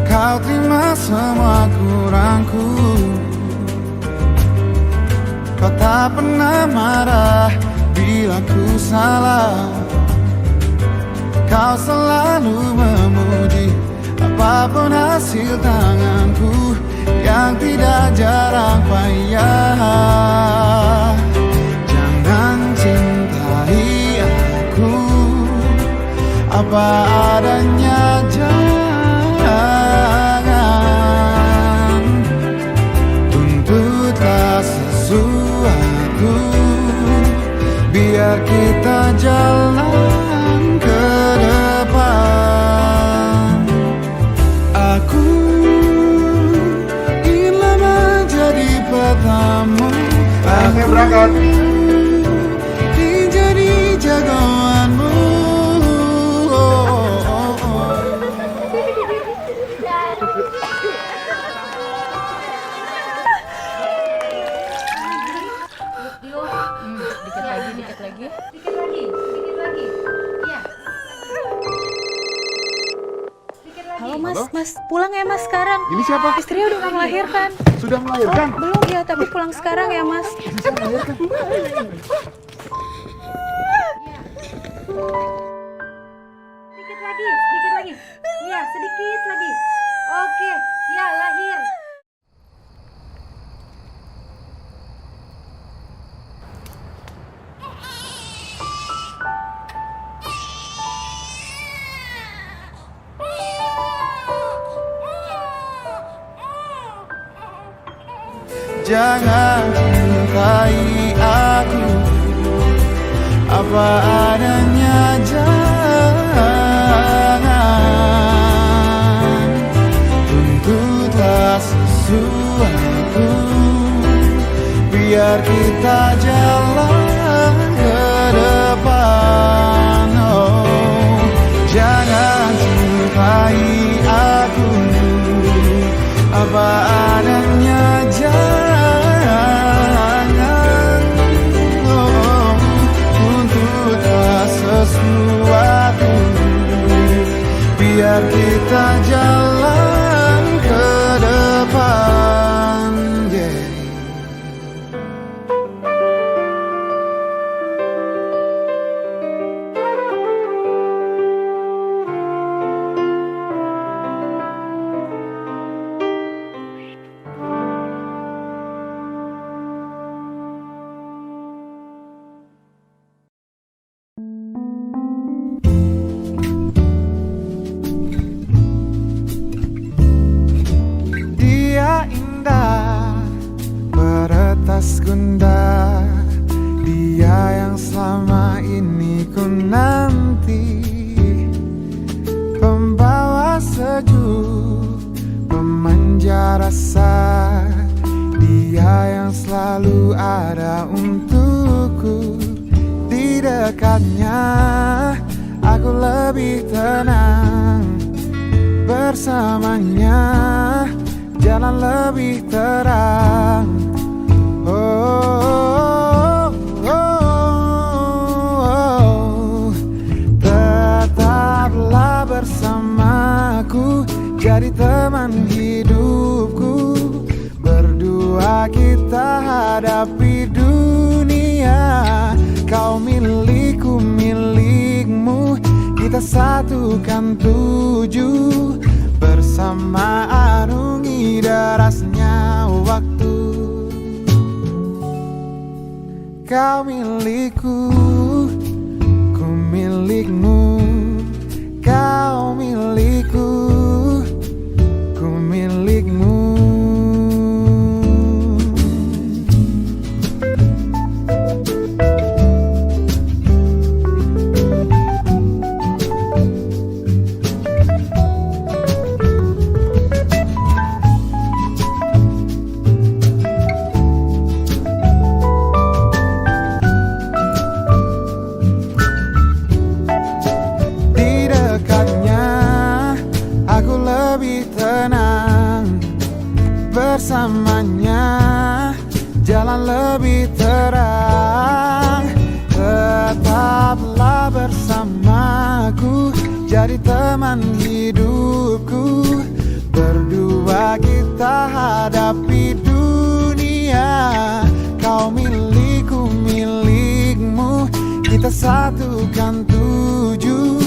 Kau terima semua kurangku, kau tak pernah marah bila ku salah. Kau selalu memuji apapun hasil tanganku yang tidak jarang payah. Jangan cintai aku apa adanya, jangan tuntutlah sesuatu, biar kita jalan ke depan. Aku ingin menjadi petamu, aku ingin jadi jagoanmu. Dikit lagi. Iya. Halo Mas, Mas pulang ya Mas sekarang. Ini siapa? Istrinya udah mau melahirkan. Sudah melahirkan? Oh, belum ya, tapi pulang sekarang ya Mas. Bisa melahirkan? Sedikit lagi. Iya, sedikit lagi. Oke, ya lahir. Jangan cintai aku apa adanya, jangan tuntutlah sesuatu, biar kita jalan ke depan. Oh, jangan cintai aku apa adanya, jangan sesuatu, biar kita jalan ke depan. lantas gundah, dia yang selama ini ku nanti, pembawa sejuk, pemanja rasa, dia yang selalu ada untukku. Di dekatnya aku lebih tenang, bersamanya jalan lebih terang. Oh, oh, oh. Tetaplah bersamaku, jadi teman hidupku. Berdua kita hadapi dunia, kau milikku, milikmu, kita satukan tuju. Bersama arungi derasnya waktu. Kau milikku, ku milikmu. Kau milikku, ku milikmu. Bersamanya jalan lebih terang. Tetaplah bersamaku, jadi teman hidupku. Berdua kita hadapi dunia, kau milikku, milikmu, kita satukan tuju.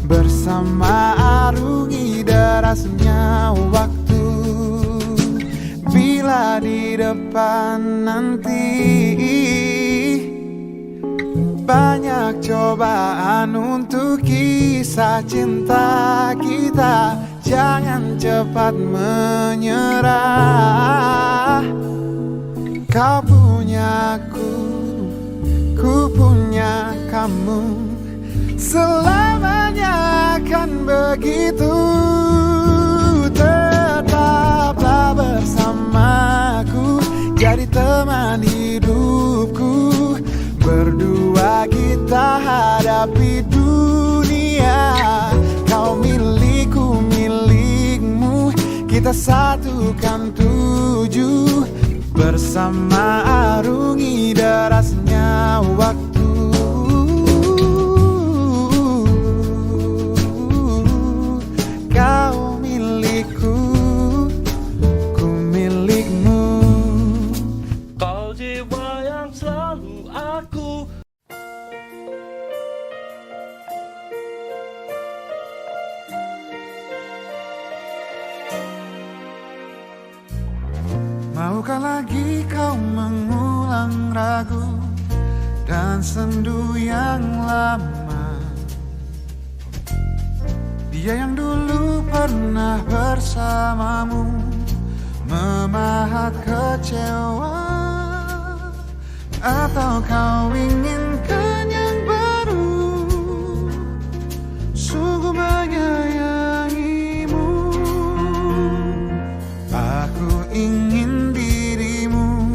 Bersama arungi derasnya waktu. Bila di depan nanti banyak cobaan untuk kisah cinta kita, jangan cepat menyerah. Kau punya aku punya kamu, selamanya akan begitu. Tetaplah bersamaku, jadi teman hidupku. Berdua kita hadapi dunia, kau milikku, milikmu, kita satukan tuju. Bersama arungi derasnya waktu. Kau milikku, ku milikmu. Kau jiwa yang selalu aku. Maukah lagi kau mengulang ragu dan sendu yang lama? Dia yang dulu pernah bersamamu, memahat kecewa. Atau kau inginkan yang baru, sungguh menyayangimu. Aku ingin dirimu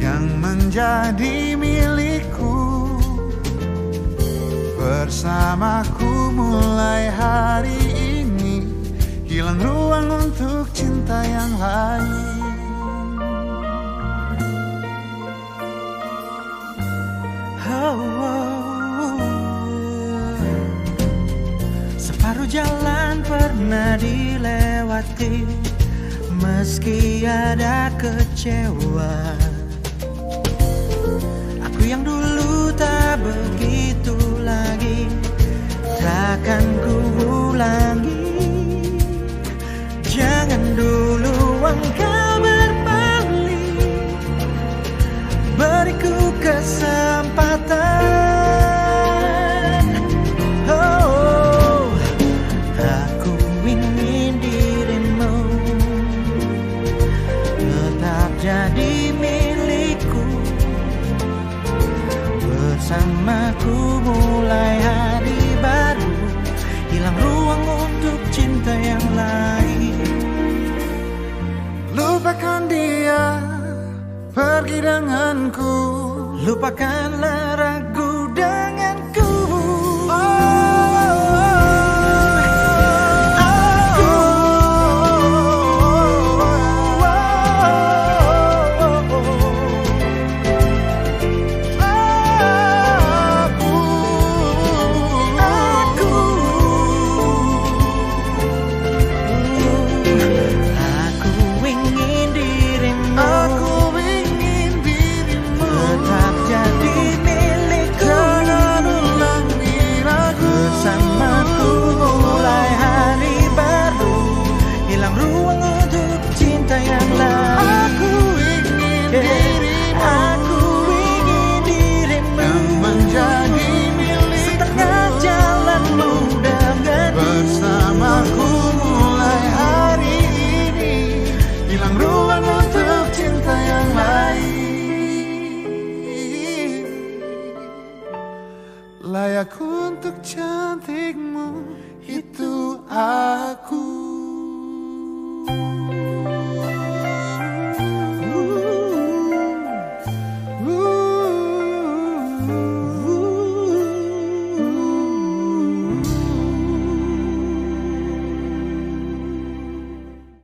yang menjadi milikku. Bersamaku mulai hari ini, hilang ruang untuk cinta yang lain. Oh, oh, oh. Separuh jalan pernah dilewati, meski ada kecewa. Aku yang dulu tak begitu lagi, takkan ku ulangi. Jangan dulu engkau berbalik, beriku kesempatan. Oh, aku ingin dirimu tetap jadi Bersamaku mulai hari baru, hilang ruang untuk cinta yang lain. Lupakan dia, pergi denganku, lupakanlah ragu denganku. Layak untuk cantikmu, itu